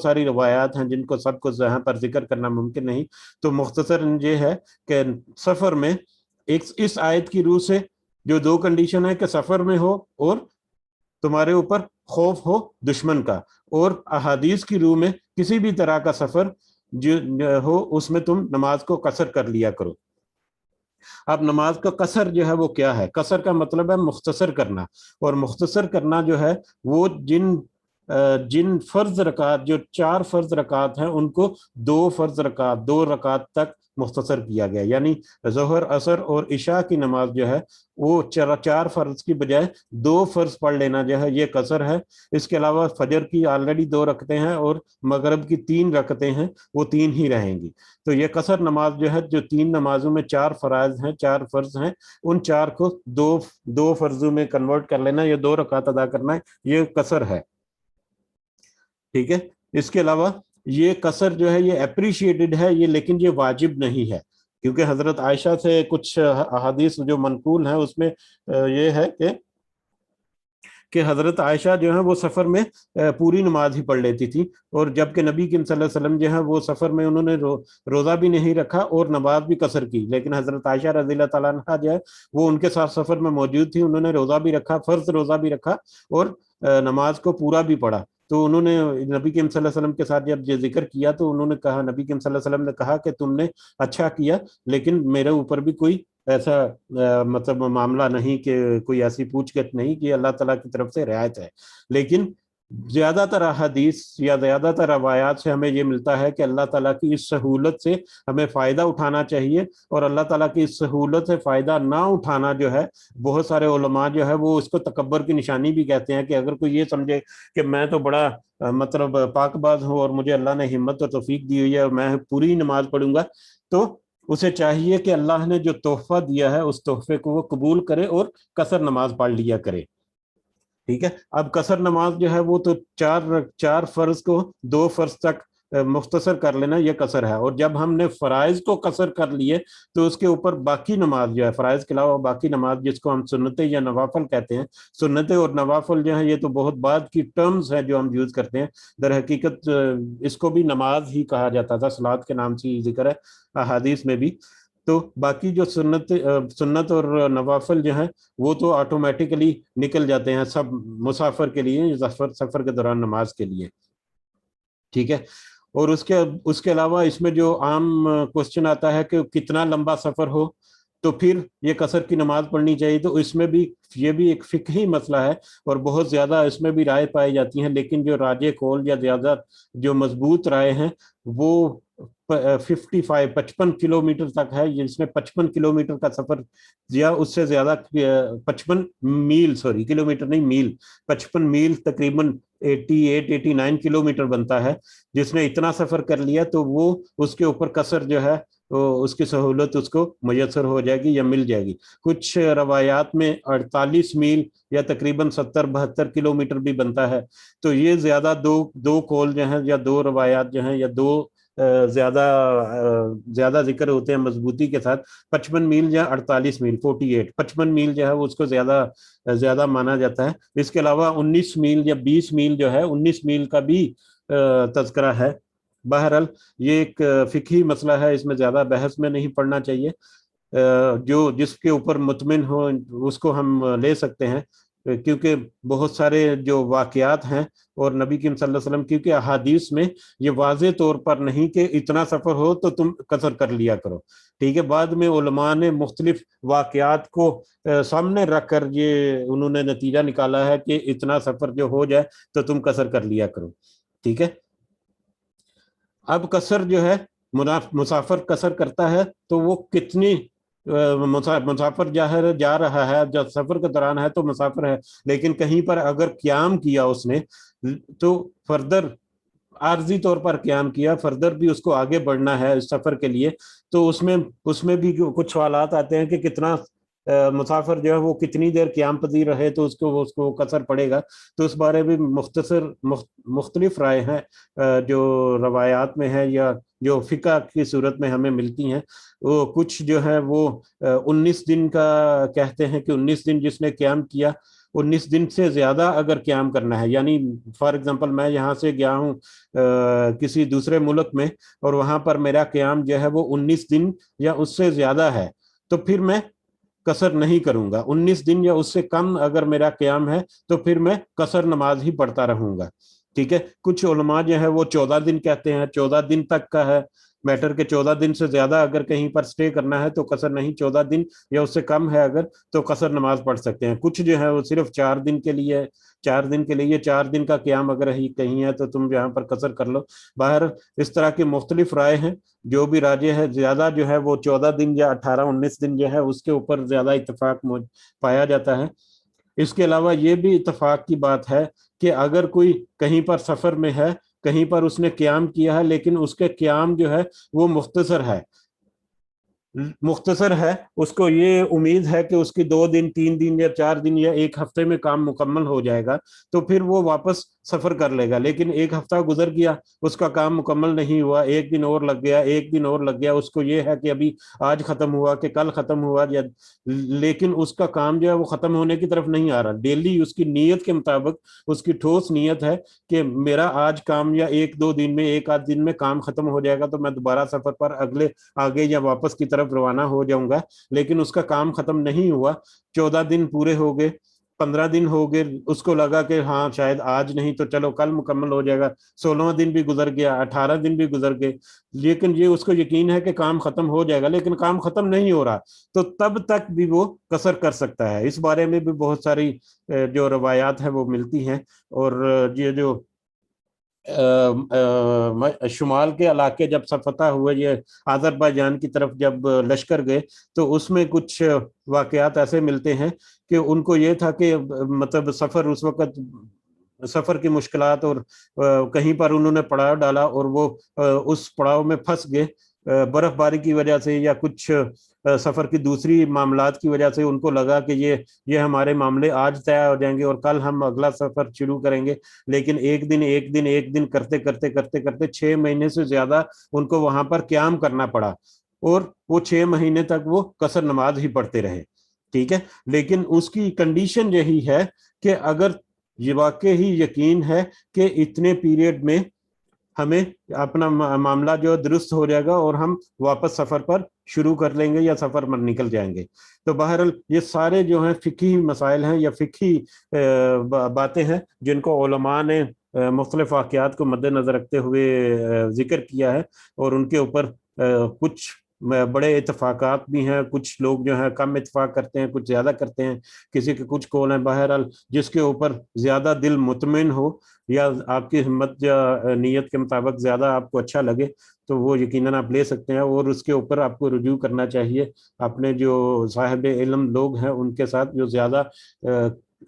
ساری روایات ہیں جن کو سب کو یہاں پر ذکر کرنا ممکن نہیں. تو مختصر یہ ہے کہ سفر میں اس آیت کی روح سے جو دو کنڈیشن ہے کہ سفر میں ہو اور تمہارے اوپر خوف ہو دشمن کا, اور احادیث کی روح میں کسی بھی طرح کا سفر جو ہو اس میں تم نماز کو قصر کر لیا کرو. اب نماز کا قصر جو ہے وہ کیا ہے؟ قصر کا مطلب ہے مختصر کرنا, اور مختصر کرنا جو ہے وہ جن فرض رکعات جو 4 فرض رکعات ہیں ان کو 2 رکعات تک مختصر کیا گیا. یعنی ظہر عصر اور عشاء کی نماز جو ہے وہ 4 فرض کی بجائے 2 فرض پڑھ لینا جو ہے یہ قصر ہے. اس کے علاوہ فجر کی آلریڈی 2 رکعتیں ہیں اور مغرب کی 3 رکعتیں ہیں, وہ 3 ہی رہیں گی. تو یہ قصر نماز جو ہے جو 3 نمازوں میں 4 فرائض ہیں 4 فرض ہیں ان 4 کو 2 فرضوں میں کنورٹ کر لینا, یہ 2 رکعت ادا کرنا ہے, یہ قصر ہے. ٹھیک ہے. اس کے علاوہ یہ قصر جو ہے یہ اپریشیٹڈ ہے یہ, لیکن یہ واجب نہیں ہے, کیونکہ حضرت عائشہ سے کچھ احادیث جو منقول ہیں اس میں یہ ہے کہ حضرت عائشہ جو ہے وہ سفر میں پوری نماز ہی پڑھ لیتی تھی, اور جبکہ نبی کریم صلی اللہ علیہ وسلم جو ہے وہ سفر میں انہوں نے روزہ بھی نہیں رکھا اور نماز بھی قصر کی. لیکن حضرت عائشہ رضی اللہ تعالیٰ عنہا جو ہے وہ ان کے ساتھ سفر میں موجود تھی, انہوں نے روزہ بھی رکھا, فرض روزہ بھی رکھا اور نماز کو پورا بھی پڑھا. تو انہوں نے نبی کریم صلی اللہ علیہ وسلم کے ساتھ جب یہ ذکر کیا تو انہوں نے کہا, نبی کریم صلی اللہ علیہ وسلم نے کہا کہ تم نے اچھا کیا, لیکن میرے اوپر بھی کوئی ایسا مطلب معاملہ نہیں کہ کوئی ایسی پوچھ گچھ نہیں کہ اللہ تعالیٰ کی طرف سے رعایت ہے. لیکن زیادہ تر احادیث یا زیادہ تر روایات سے ہمیں یہ ملتا ہے کہ اللہ تعالیٰ کی اس سہولت سے ہمیں فائدہ اٹھانا چاہیے, اور اللہ تعالیٰ کی اس سہولت سے فائدہ نہ اٹھانا جو ہے بہت سارے علماء جو ہے وہ اس کو تکبر کی نشانی بھی کہتے ہیں, کہ اگر کوئی یہ سمجھے کہ میں تو بڑا مطلب پاک باز ہوں اور مجھے اللہ نے ہمت اور توفیق دی ہوئی ہے اور میں پوری نماز پڑھوں گا, تو اسے چاہیے کہ اللہ نے جو تحفہ دیا ہے اس تحفے کو وہ قبول کرے اور قصر نماز پڑھ لیا کرے. ٹھیک ہے. اب قصر نماز جو ہے وہ تو 4 فرض کو 2 فرض تک مختصر کر لینا یہ قصر ہے, اور جب ہم نے فرائض کو قصر کر لیے تو اس کے اوپر باقی نماز جو ہے فرائض کے علاوہ باقی نماز جس کو ہم سنتیں یا نوافل کہتے ہیں, سنتیں اور نوافل جو ہیں یہ تو بہت بعد کی ٹرمز ہیں جو ہم یوز کرتے ہیں, در حقیقت اس کو بھی نماز ہی کہا جاتا تھا, صلاۃ کے نام سے ہی ذکر ہے احادیث میں بھی. تو باقی جو سنت اور نوافل جو ہیں وہ تو آٹومیٹکلی نکل جاتے ہیں سب مسافر کے لیے, سفر کے دوران نماز کے لیے. ٹھیک ہے. اور اس کے علاوہ اس میں جو عام کوشچن آتا ہے کہ کتنا لمبا سفر ہو تو پھر یہ قصر کی نماز پڑھنی چاہیے, تو اس میں بھی یہ بھی ایک فقہی مسئلہ ہے اور بہت زیادہ اس میں بھی رائے پائی جاتی ہیں, لیکن جو راجح قول یا زیادہ جو مضبوط رائے ہیں وہ 55 کلومیٹر تک ہے, جس میں 55 کلومیٹر کا سفر یا اس سے زیادہ 55 میل کلومیٹر نہیں میل 55 میل تقریباً 89 کلومیٹر بنتا ہے. جس نے اتنا سفر کر لیا تو وہ اس کے اوپر قصر جو ہے اس کی سہولت اس کو میسر ہو جائے گی یا مل جائے گی. کچھ روایات میں 48 میل یا تقریباً 70-72 کلومیٹر بھی بنتا ہے. تو یہ زیادہ دو قول جو ہیں یا 2 روایات جو ہیں یا 2 زیادہ ذکر ہوتے ہیں مضبوطی کے ساتھ, 55 میل یا 48 میل 55 میل جو ہے وہ اس کو زیادہ مانا جاتا ہے. اس کے علاوہ 19 میل یا 20 میل جو ہے 19 میل کا بھی تذکرہ ہے. بہرحال یہ ایک فقہی مسئلہ ہے, اس میں زیادہ بحث میں نہیں پڑنا چاہیے, جس کے اوپر مطمئن ہو اس کو ہم لے سکتے ہیں, کیونکہ بہت سارے جو واقعات ہیں اور نبی کریم صلی اللہ علیہ وسلم کیونکہ احادیث میں یہ واضح طور پر نہیں کہ اتنا سفر ہو تو تم قصر کر لیا کرو. ٹھیک ہے. بعد میں علماء نے مختلف واقعات کو سامنے رکھ کر یہ انہوں نے نتیجہ نکالا ہے کہ اتنا سفر جو ہو جائے تو تم قصر کر لیا کرو. ٹھیک ہے. اب قصر جو ہے مسافر قصر کرتا ہے تو وہ کتنی مسافر جا رہا ہے، جب سفر کے دوران ہے تو مسافر ہے، لیکن کہیں پر اگر قیام کیا اس نے تو فردر عارضی طور پر قیام کیا، فردر بھی اس کو آگے بڑھنا ہے اس سفر کے لیے، تو اس میں بھی کچھ سوالات آتے ہیں کہ کتنا مسافر جو ہے وہ کتنی دیر قیام پذیر رہے تو اس کو قصر پڑے گا۔ تو اس بارے میں مختلف رائے ہیں جو روایات میں ہے یا جو فقہ کی صورت میں ہمیں ملتی ہیں۔ وہ کچھ جو ہے وہ 19 دن کا کہتے ہیں کہ 19 دن جس نے قیام کیا، 19 دن سے زیادہ اگر قیام کرنا ہے، یعنی فار ایگزامپل میں یہاں سے گیا ہوں کسی دوسرے ملک میں، اور وہاں پر میرا قیام جو ہے وہ 19 دن یا اس سے زیادہ ہے، تو پھر میں قصر نہیں کروں گا۔ 19 دن یا اس سے کم اگر میرا قیام ہے تو پھر میں قصر نماز ہی پڑھتا رہوں گا، ٹھیک ہے۔ کچھ علماء جو ہے وہ 14 دن کہتے ہیں، 14 دن تک کا ہے میٹر کے، 14 دن سے زیادہ اگر کہیں پر سٹے کرنا ہے تو قصر نہیں، 14 دن یا اس سے کم ہے اگر تو قصر نماز پڑھ سکتے ہیں۔ کچھ جو ہے وہ صرف 4 دن کے لیے، 4 دن کے لیے 4 دن کا قیام اگر کہیں ہے تو تم یہاں پر قصر کر لو۔ باہر اس طرح کی مختلف رائے ہیں، جو بھی راجح ہے زیادہ جو ہے وہ 14 دن یا 18 19 دن جو ہے اس کے اوپر زیادہ اتفاق پایا جاتا ہے۔ اس کے علاوہ یہ بھی اتفاق کی بات ہے کہ اگر کوئی کہیں پر سفر میں ہے، کہیں پر اس نے قیام کیا ہے لیکن اس کے قیام جو ہے وہ مختصر ہے، اس کو یہ امید ہے کہ اس کی 2 دن 3 دن یا 4 دن یا ایک ہفتے میں کام مکمل ہو جائے گا، تو پھر وہ واپس سفر کر لے گا۔ لیکن ایک ہفتہ گزر گیا، اس کا کام مکمل نہیں ہوا، 1 دن اور لگ گیا، 1 دن اور لگ گیا، اس کو یہ ہے کہ ابھی آج ختم ہوا کہ کل ختم ہوا، لیکن اس کا کام جو ہے وہ ختم ہونے کی طرف نہیں آ رہا۔ ڈیلی اس کی نیت کے مطابق، اس کی ٹھوس نیت ہے کہ میرا آج کام یا 1 2 دن میں، 1 آدھ دن میں کام ختم ہو جائے گا تو میں دوبارہ سفر پر آگے یا واپس کی طرف روانہ ہو جاؤں گا، لیکن اس کا کام ختم نہیں ہوا۔ 14 دن پورے ہو گئے، 15 دن ہو گئے، اس کو لگا کہ ہاں شاید آج نہیں تو چلو کل مکمل ہو جائے گا، 16واں دن بھی گزر گیا، 18 دن بھی گزر گئے، لیکن یہ اس کو یقین ہے کہ کام ختم ہو جائے گا، لیکن کام ختم نہیں ہو رہا، تو تب تک بھی وہ قصر کر سکتا ہے۔ اس بارے میں بھی بہت ساری جو روایات ہیں وہ ملتی ہیں۔ اور یہ جو شمال کے علاقے جب فتح ہوئے، یہ آذربائیجان کی طرف جب لشکر گئے، تو اس میں کچھ واقعات ایسے ملتے ہیں کہ ان کو یہ تھا کہ مطلب سفر اس وقت، سفر کی مشکلات، اور کہیں پر انہوں نے پڑاؤ ڈالا اور وہ اس پڑاؤ میں پھنس گئے، برف باری کی وجہ سے یا کچھ سفر کی دوسری معاملات کی وجہ سے ان کو لگا کہ یہ ہمارے معاملے آج طے ہو جائیں گے اور کل ہم اگلا سفر شروع کریں گے، لیکن ایک دن کرتے کرتے کرتے کرتے 6 مہینے سے زیادہ ان کو وہاں پر قیام کرنا پڑا، اور وہ 6 مہینے تک وہ قصر نماز ہی پڑھتے رہے، ٹھیک ہے۔ لیکن اس کی کنڈیشن یہی ہے کہ اگر یہ واقع ہی یقین ہے کہ اتنے پیریڈ میں ہمیں اپنا معاملہ جو درست ہو جائے گا اور ہم واپس سفر پر شروع کر لیں گے یا سفر پر نکل جائیں گے۔ تو بہرحال یہ سارے جو ہیں فقہی مسائل ہیں یا فقہی باتیں ہیں جن کو علماء نے مختلف واقعات کو مد نظر رکھتے ہوئے ذکر کیا ہے، اور ان کے اوپر کچھ بڑے اتفاقات بھی ہیں، کچھ لوگ جو ہیں کم اتفاق کرتے ہیں، کچھ زیادہ کرتے ہیں، کسی کے کچھ قول ہیں۔ بہرحال جس کے اوپر زیادہ دل مطمئن ہو یا آپ کی ہمت یا نیت کے مطابق زیادہ آپ کو اچھا لگے تو وہ یقیناً آپ لے سکتے ہیں، اور اس کے اوپر آپ کو رجوع کرنا چاہیے اپنے جو صاحب علم لوگ ہیں ان کے ساتھ، جو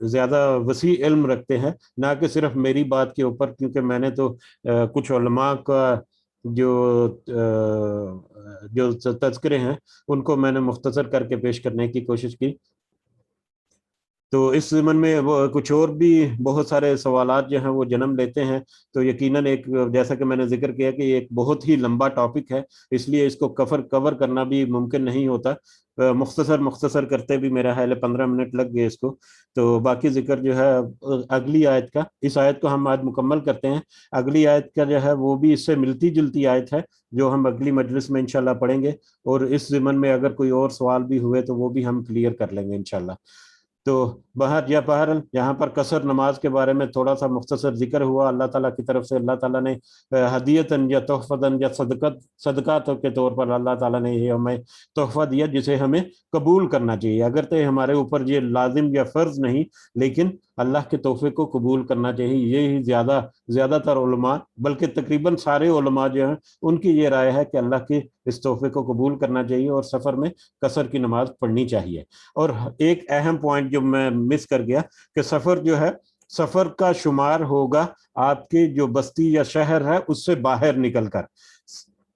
زیادہ وسیع علم رکھتے ہیں، نہ کہ صرف میری بات کے اوپر، کیونکہ میں نے تو کچھ علماء کا جو تذکرے ہیں ان کو میں نے مختصر کر کے پیش کرنے کی کوشش کی۔ تو اس ضمن میں وہ کچھ اور بھی بہت سارے سوالات جو ہیں وہ جنم لیتے ہیں، تو یقیناً ایک جیسا کہ میں نے ذکر کیا کہ یہ ایک بہت ہی لمبا ٹاپک ہے، اس لیے اس کو کور کرنا بھی ممکن نہیں ہوتا، مختصر کرتے بھی میرا خیال ہے 15 منٹ لگ گئے اس کو۔ تو باقی ذکر جو ہے اگلی آیت کا، اس آیت کو ہم آج مکمل کرتے ہیں، اگلی آیت کا جو ہے وہ بھی اس سے ملتی جلتی آیت ہے جو ہم اگلی مجلس میں انشاءاللہ پڑھیں گے، اور اس ضمن میں اگر کوئی اور سوال بھی ہوئے تو وہ بھی ہم کلیئر کر لیں گے انشاءاللہ۔ تو بہر یہاں پر قصر نماز کے بارے میں تھوڑا سا مختصر ذکر ہوا. اللہ تعالیٰ کی طرف سے اللہ تعالیٰ نے ہدیتاً یا تحفتاً یا صدقات کے طور پر اللہ تعالیٰ نے یہ ہمیں تحفہ دیا جسے ہمیں قبول کرنا چاہیے. اگر تو ہمارے اوپر یہ لازم یا فرض نہیں، لیکن اللہ کے تحفے کو قبول کرنا چاہیے. یہی زیادہ تر علماء، بلکہ تقریباً سارے علماء جو ہیں ان کی یہ رائے ہے کہ اللہ کے اس تحفے کو قبول کرنا چاہیے اور سفر میں قصر کی نماز پڑھنی چاہیے. اور ایک اہم پوائنٹ جو میں مس کر گیا کہ سفر جو ہے، سفر کا شمار ہوگا آپ کے جو بستی یا شہر ہے اس سے باہر نکل کر.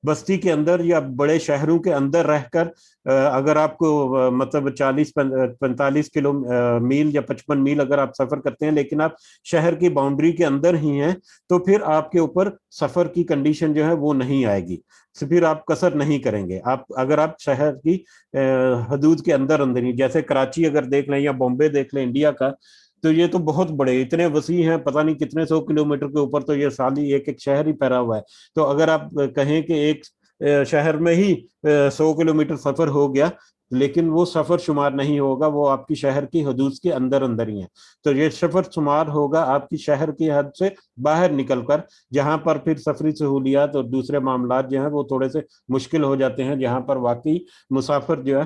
بستی کے اندر یا بڑے شہروں کے اندر رہ کر اگر آپ کو مطلب 40-45 کلو میل یا 55 میل اگر آپ سفر کرتے ہیں لیکن آپ شہر کی باؤنڈری کے اندر ہی ہیں، تو پھر آپ کے اوپر سفر کی کنڈیشن جو ہے وہ نہیں آئے گی. پھر آپ قصر نہیں کریں گے. اگر آپ شہر کی حدود کے اندر ہی، جیسے کراچی اگر دیکھ لیں یا بامبے دیکھ لیں انڈیا کا، تو یہ تو بہت بڑے اتنے وسیع ہیں، پتہ نہیں کتنے 100 کلومیٹر کے اوپر تو یہ سالی ایک شہر ہی پھیلا ہوا ہے. تو اگر آپ کہیں کہ ایک شہر میں ہی 100 کلومیٹر سفر ہو گیا، لیکن وہ سفر شمار نہیں ہوگا، وہ آپ کی شہر کی حدود کے اندر ہی ہے. تو یہ سفر شمار ہوگا آپ کی شہر کی حد سے باہر نکل کر، جہاں پر پھر سفری سہولیات اور دوسرے معاملات جو ہیں وہ تھوڑے سے مشکل ہو جاتے ہیں، جہاں پر واقعی مسافر جو ہے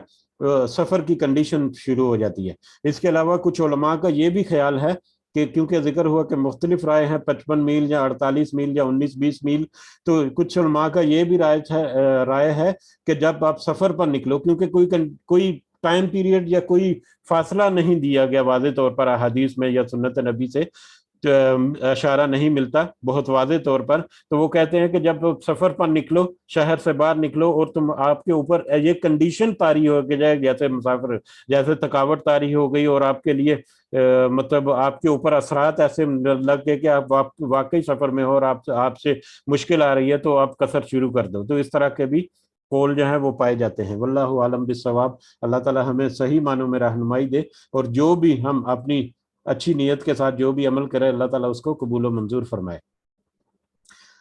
سفر کی کنڈیشن شروع ہو جاتی ہے. اس کے علاوہ کچھ علماء کا یہ بھی خیال ہے کہ کیونکہ ذکر ہوا کہ مختلف رائے ہیں، 55 میل یا 48 میل یا 19-20 میل، تو کچھ علماء کا یہ بھی رائے ہے کہ جب آپ سفر پر نکلو، کیونکہ کوئی ٹائم پیریڈ یا کوئی فاصلہ نہیں دیا گیا واضح طور پر احادیث میں یا سنت نبی سے اشارہ نہیں ملتا بہت واضح طور پر، تو وہ کہتے ہیں کہ جب سفر پر نکلو، شہر سے باہر نکلو اور آپ کے اوپر یہ کنڈیشن طاری ہو کے جائے، جیسے مسافر جیسے تھکاوٹ طاری ہو گئی اور آپ کے لیے مطلب آپ کے اوپر اثرات ایسے لگ گئے کہ آپ واقعی سفر میں ہو اور آپ سے مشکل آ رہی ہے، تو آپ قصر شروع کر دو. تو اس طرح کے بھی قول جو ہیں وہ پائے جاتے ہیں. واللہ عالم بالصواب. اللہ تعالی ہمیں صحیح معنوں میں رہنمائی دے، اور جو بھی ہم اپنی اچھی نیت کے ساتھ جو بھی عمل کرے اللہ تعالیٰ اس کو قبول و منظور فرمائے.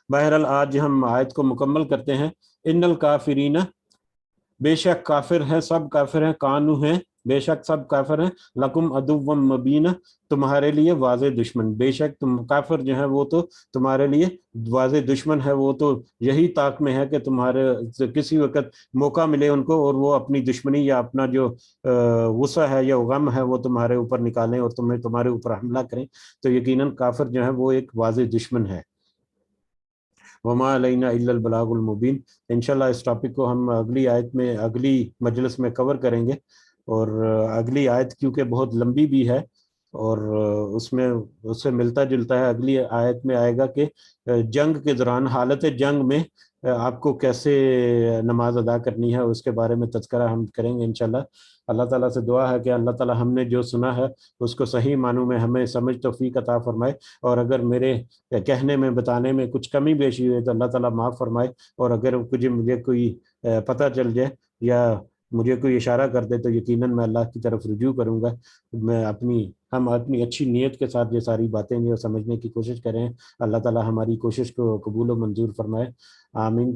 بہرحال آج ہم آیت کو مکمل کرتے ہیں. ان الکافرین، بے شک کافر ہیں، سب کافر ہیں، کانو ہیں، بے شک سب کافر ہیں، لکم عدو مبین، تمہارے لیے واضح دشمن. بے شک تم کافر جو ہیں وہ تو تمہارے لیے واضح دشمن ہے، وہ تو یہی طاق میں ہے کہ تمہارے کسی وقت موقع ملے ان کو اور وہ اپنی دشمنی یا اپنا جو غصہ ہے یا غم ہے وہ تمہارے اوپر نکالیں اور تمہارے اوپر حملہ کریں. تو یقیناً کافر جو ہے وہ ایک واضح دشمن ہے. وما علینا الا البلاغ المبین. انشاءاللہ اس ٹاپک کو ہم اگلی آیت میں، اگلی مجلس میں کور کریں گے. اور اگلی آیت کیونکہ بہت لمبی بھی ہے اور اس سے ملتا جلتا ہے، اگلی آیت میں آئے گا کہ جنگ کے دوران، حالت جنگ میں آپ کو کیسے نماز ادا کرنی ہے، اس کے بارے میں تذکرہ ہم کریں گے انشاءاللہ. اللہ تعالیٰ سے دعا ہے کہ اللہ تعالیٰ ہم نے جو سنا ہے اس کو صحیح معنوں میں ہمیں سمجھ توفیق عطا فرمائے، اور اگر میرے کہنے میں بتانے میں کچھ کمی بیشی ہوئے تو اللہ تعالیٰ معاف فرمائے. اور اگر مجھے کوئی پتہ چل جائے یا مجھے کوئی اشارہ کر دے تو یقیناً میں اللہ کی طرف رجوع کروں گا. ہم اپنی اچھی نیت کے ساتھ یہ ساری باتیں جو سمجھنے کی کوشش کریں. اللہ تعالیٰ ہماری کوشش کو قبول و منظور فرمائے. آمین.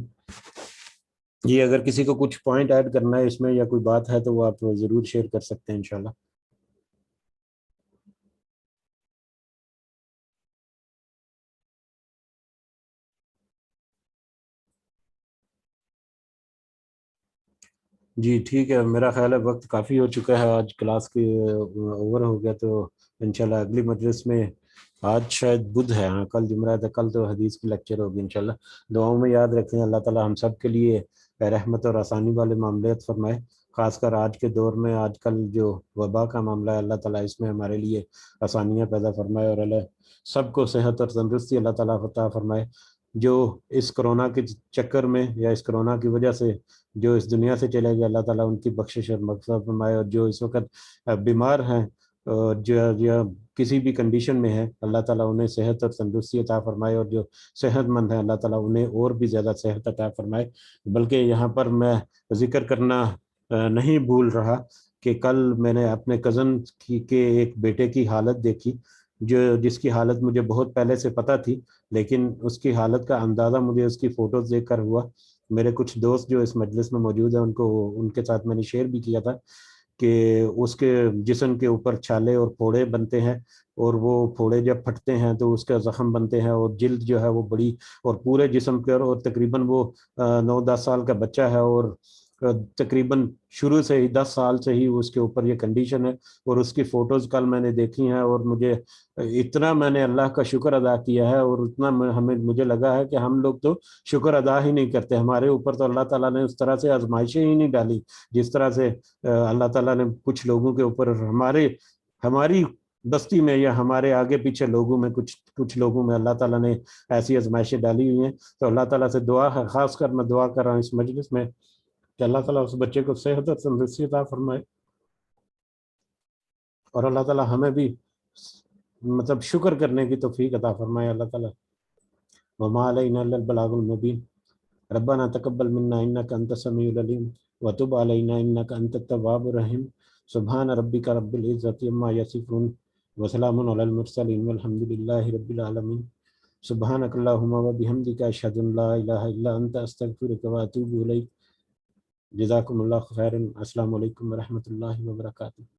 یہ اگر کسی کو کچھ پوائنٹ ایڈ کرنا ہے اس میں یا کوئی بات ہے تو وہ آپ ضرور شیئر کر سکتے ہیں انشاءاللہ. جی ٹھیک ہے، میرا خیال ہے وقت کافی ہو چکا ہے، آج کلاس کے اوور ہو گیا، تو انشاءاللہ اگلی مجلس میں، آج شاید بدھ ہے، ہاں کل جمعرات ہے، کل تو حدیث کی لیکچر ہوگی انشاءاللہ. دعاؤں میں یاد رکھیں. اللہ تعالیٰ ہم سب کے لیے رحمت اور آسانی والے معاملات فرمائے، خاص کر آج کے دور میں، آج کل جو وبا کا معاملہ ہے، اللہ تعالیٰ اس میں ہمارے لیے آسانیاں پیدا فرمائے، اور اللہ سب کو صحت اور تندرستی اللہ تعالیٰ عطا فرمائے. جو اس کرونا کے چکر میں یا اس کرونا کی وجہ سے جو اس دنیا سے چلے گئے، اللہ تعالیٰ ان کی بخشش اور مغفرت فرمائے. اور جو اس وقت بیمار ہیں، جو کسی بھی کنڈیشن میں ہے، اللہ تعالیٰ انہیں صحت اور تندرستی عطا فرمائے، اور جو صحت مند ہیں اللہ تعالیٰ انہیں اور بھی زیادہ صحت عطا فرمائے. بلکہ یہاں پر میں ذکر کرنا نہیں بھول رہا کہ کل میں نے اپنے کزن کے ایک بیٹے کی حالت دیکھی، جس کی حالت مجھے بہت پہلے سے پتہ تھی، لیکن اس کی حالت کا اندازہ مجھے اس کی فوٹوز دیکھ کر ہوا. میرے کچھ دوست جو اس مجلس میں موجود ہیں ان کے ساتھ میں نے شیئر بھی کیا تھا کہ اس کے جسم کے اوپر چھالے اور پھوڑے بنتے ہیں، اور وہ پھوڑے جب پھٹتے ہیں تو اس کا زخم بنتے ہیں، اور جلد جو ہے وہ بڑی اور پورے جسم کے، اور تقریباً وہ 9-10 سال کا بچہ ہے، اور تقریباً شروع سے ہی 10 سال سے ہی اس کے اوپر یہ کنڈیشن ہے، اور اس کی فوٹوز کل میں نے دیکھی ہیں، اور مجھے اتنا میں نے اللہ کا شکر ادا کیا ہے، اور اتنا مجھے لگا ہے کہ ہم لوگ تو شکر ادا ہی نہیں کرتے، ہمارے اوپر تو اللہ تعالیٰ نے اس طرح سے آزمائشیں ہی نہیں ڈالی جس طرح سے اللہ تعالیٰ نے کچھ لوگوں کے اوپر ہماری بستی میں یا ہمارے آگے پیچھے لوگوں میں کچھ لوگوں میں اللہ تعالیٰ نے ایسی آزمائشیں ڈالی ہوئی ہیں۔ تو اللہ تعالیٰ سے دعا ہے، خاص کر میں دعا کر رہا ہوں اس مجلس میں کہ اللہ تعالیٰ اس بچے کو صحت اور تندرستی عطا فرمائے، اور اللہ تعالیٰ ہمیں بھی مطلب شکر کرنے کی توفیق عطا فرمائے اللہ تعالیٰ۔ وما علینا الا البلاغ المبین، ربنا تقبل منا انک انت السمیع العلیم وتب علینا انک انت التواب الرحیم، سبحان ربک رب العزۃ عما یصفون وسلام علی المرسلین والحمد للہ رب العالمین، سبحانک اللہم وبحمدک اشہد ان لا الہ الا انت استغفرک واتوب الیک، جزاکم اللہ خیرا، السلام علیکم ورحمۃ اللہ وبرکاتہ۔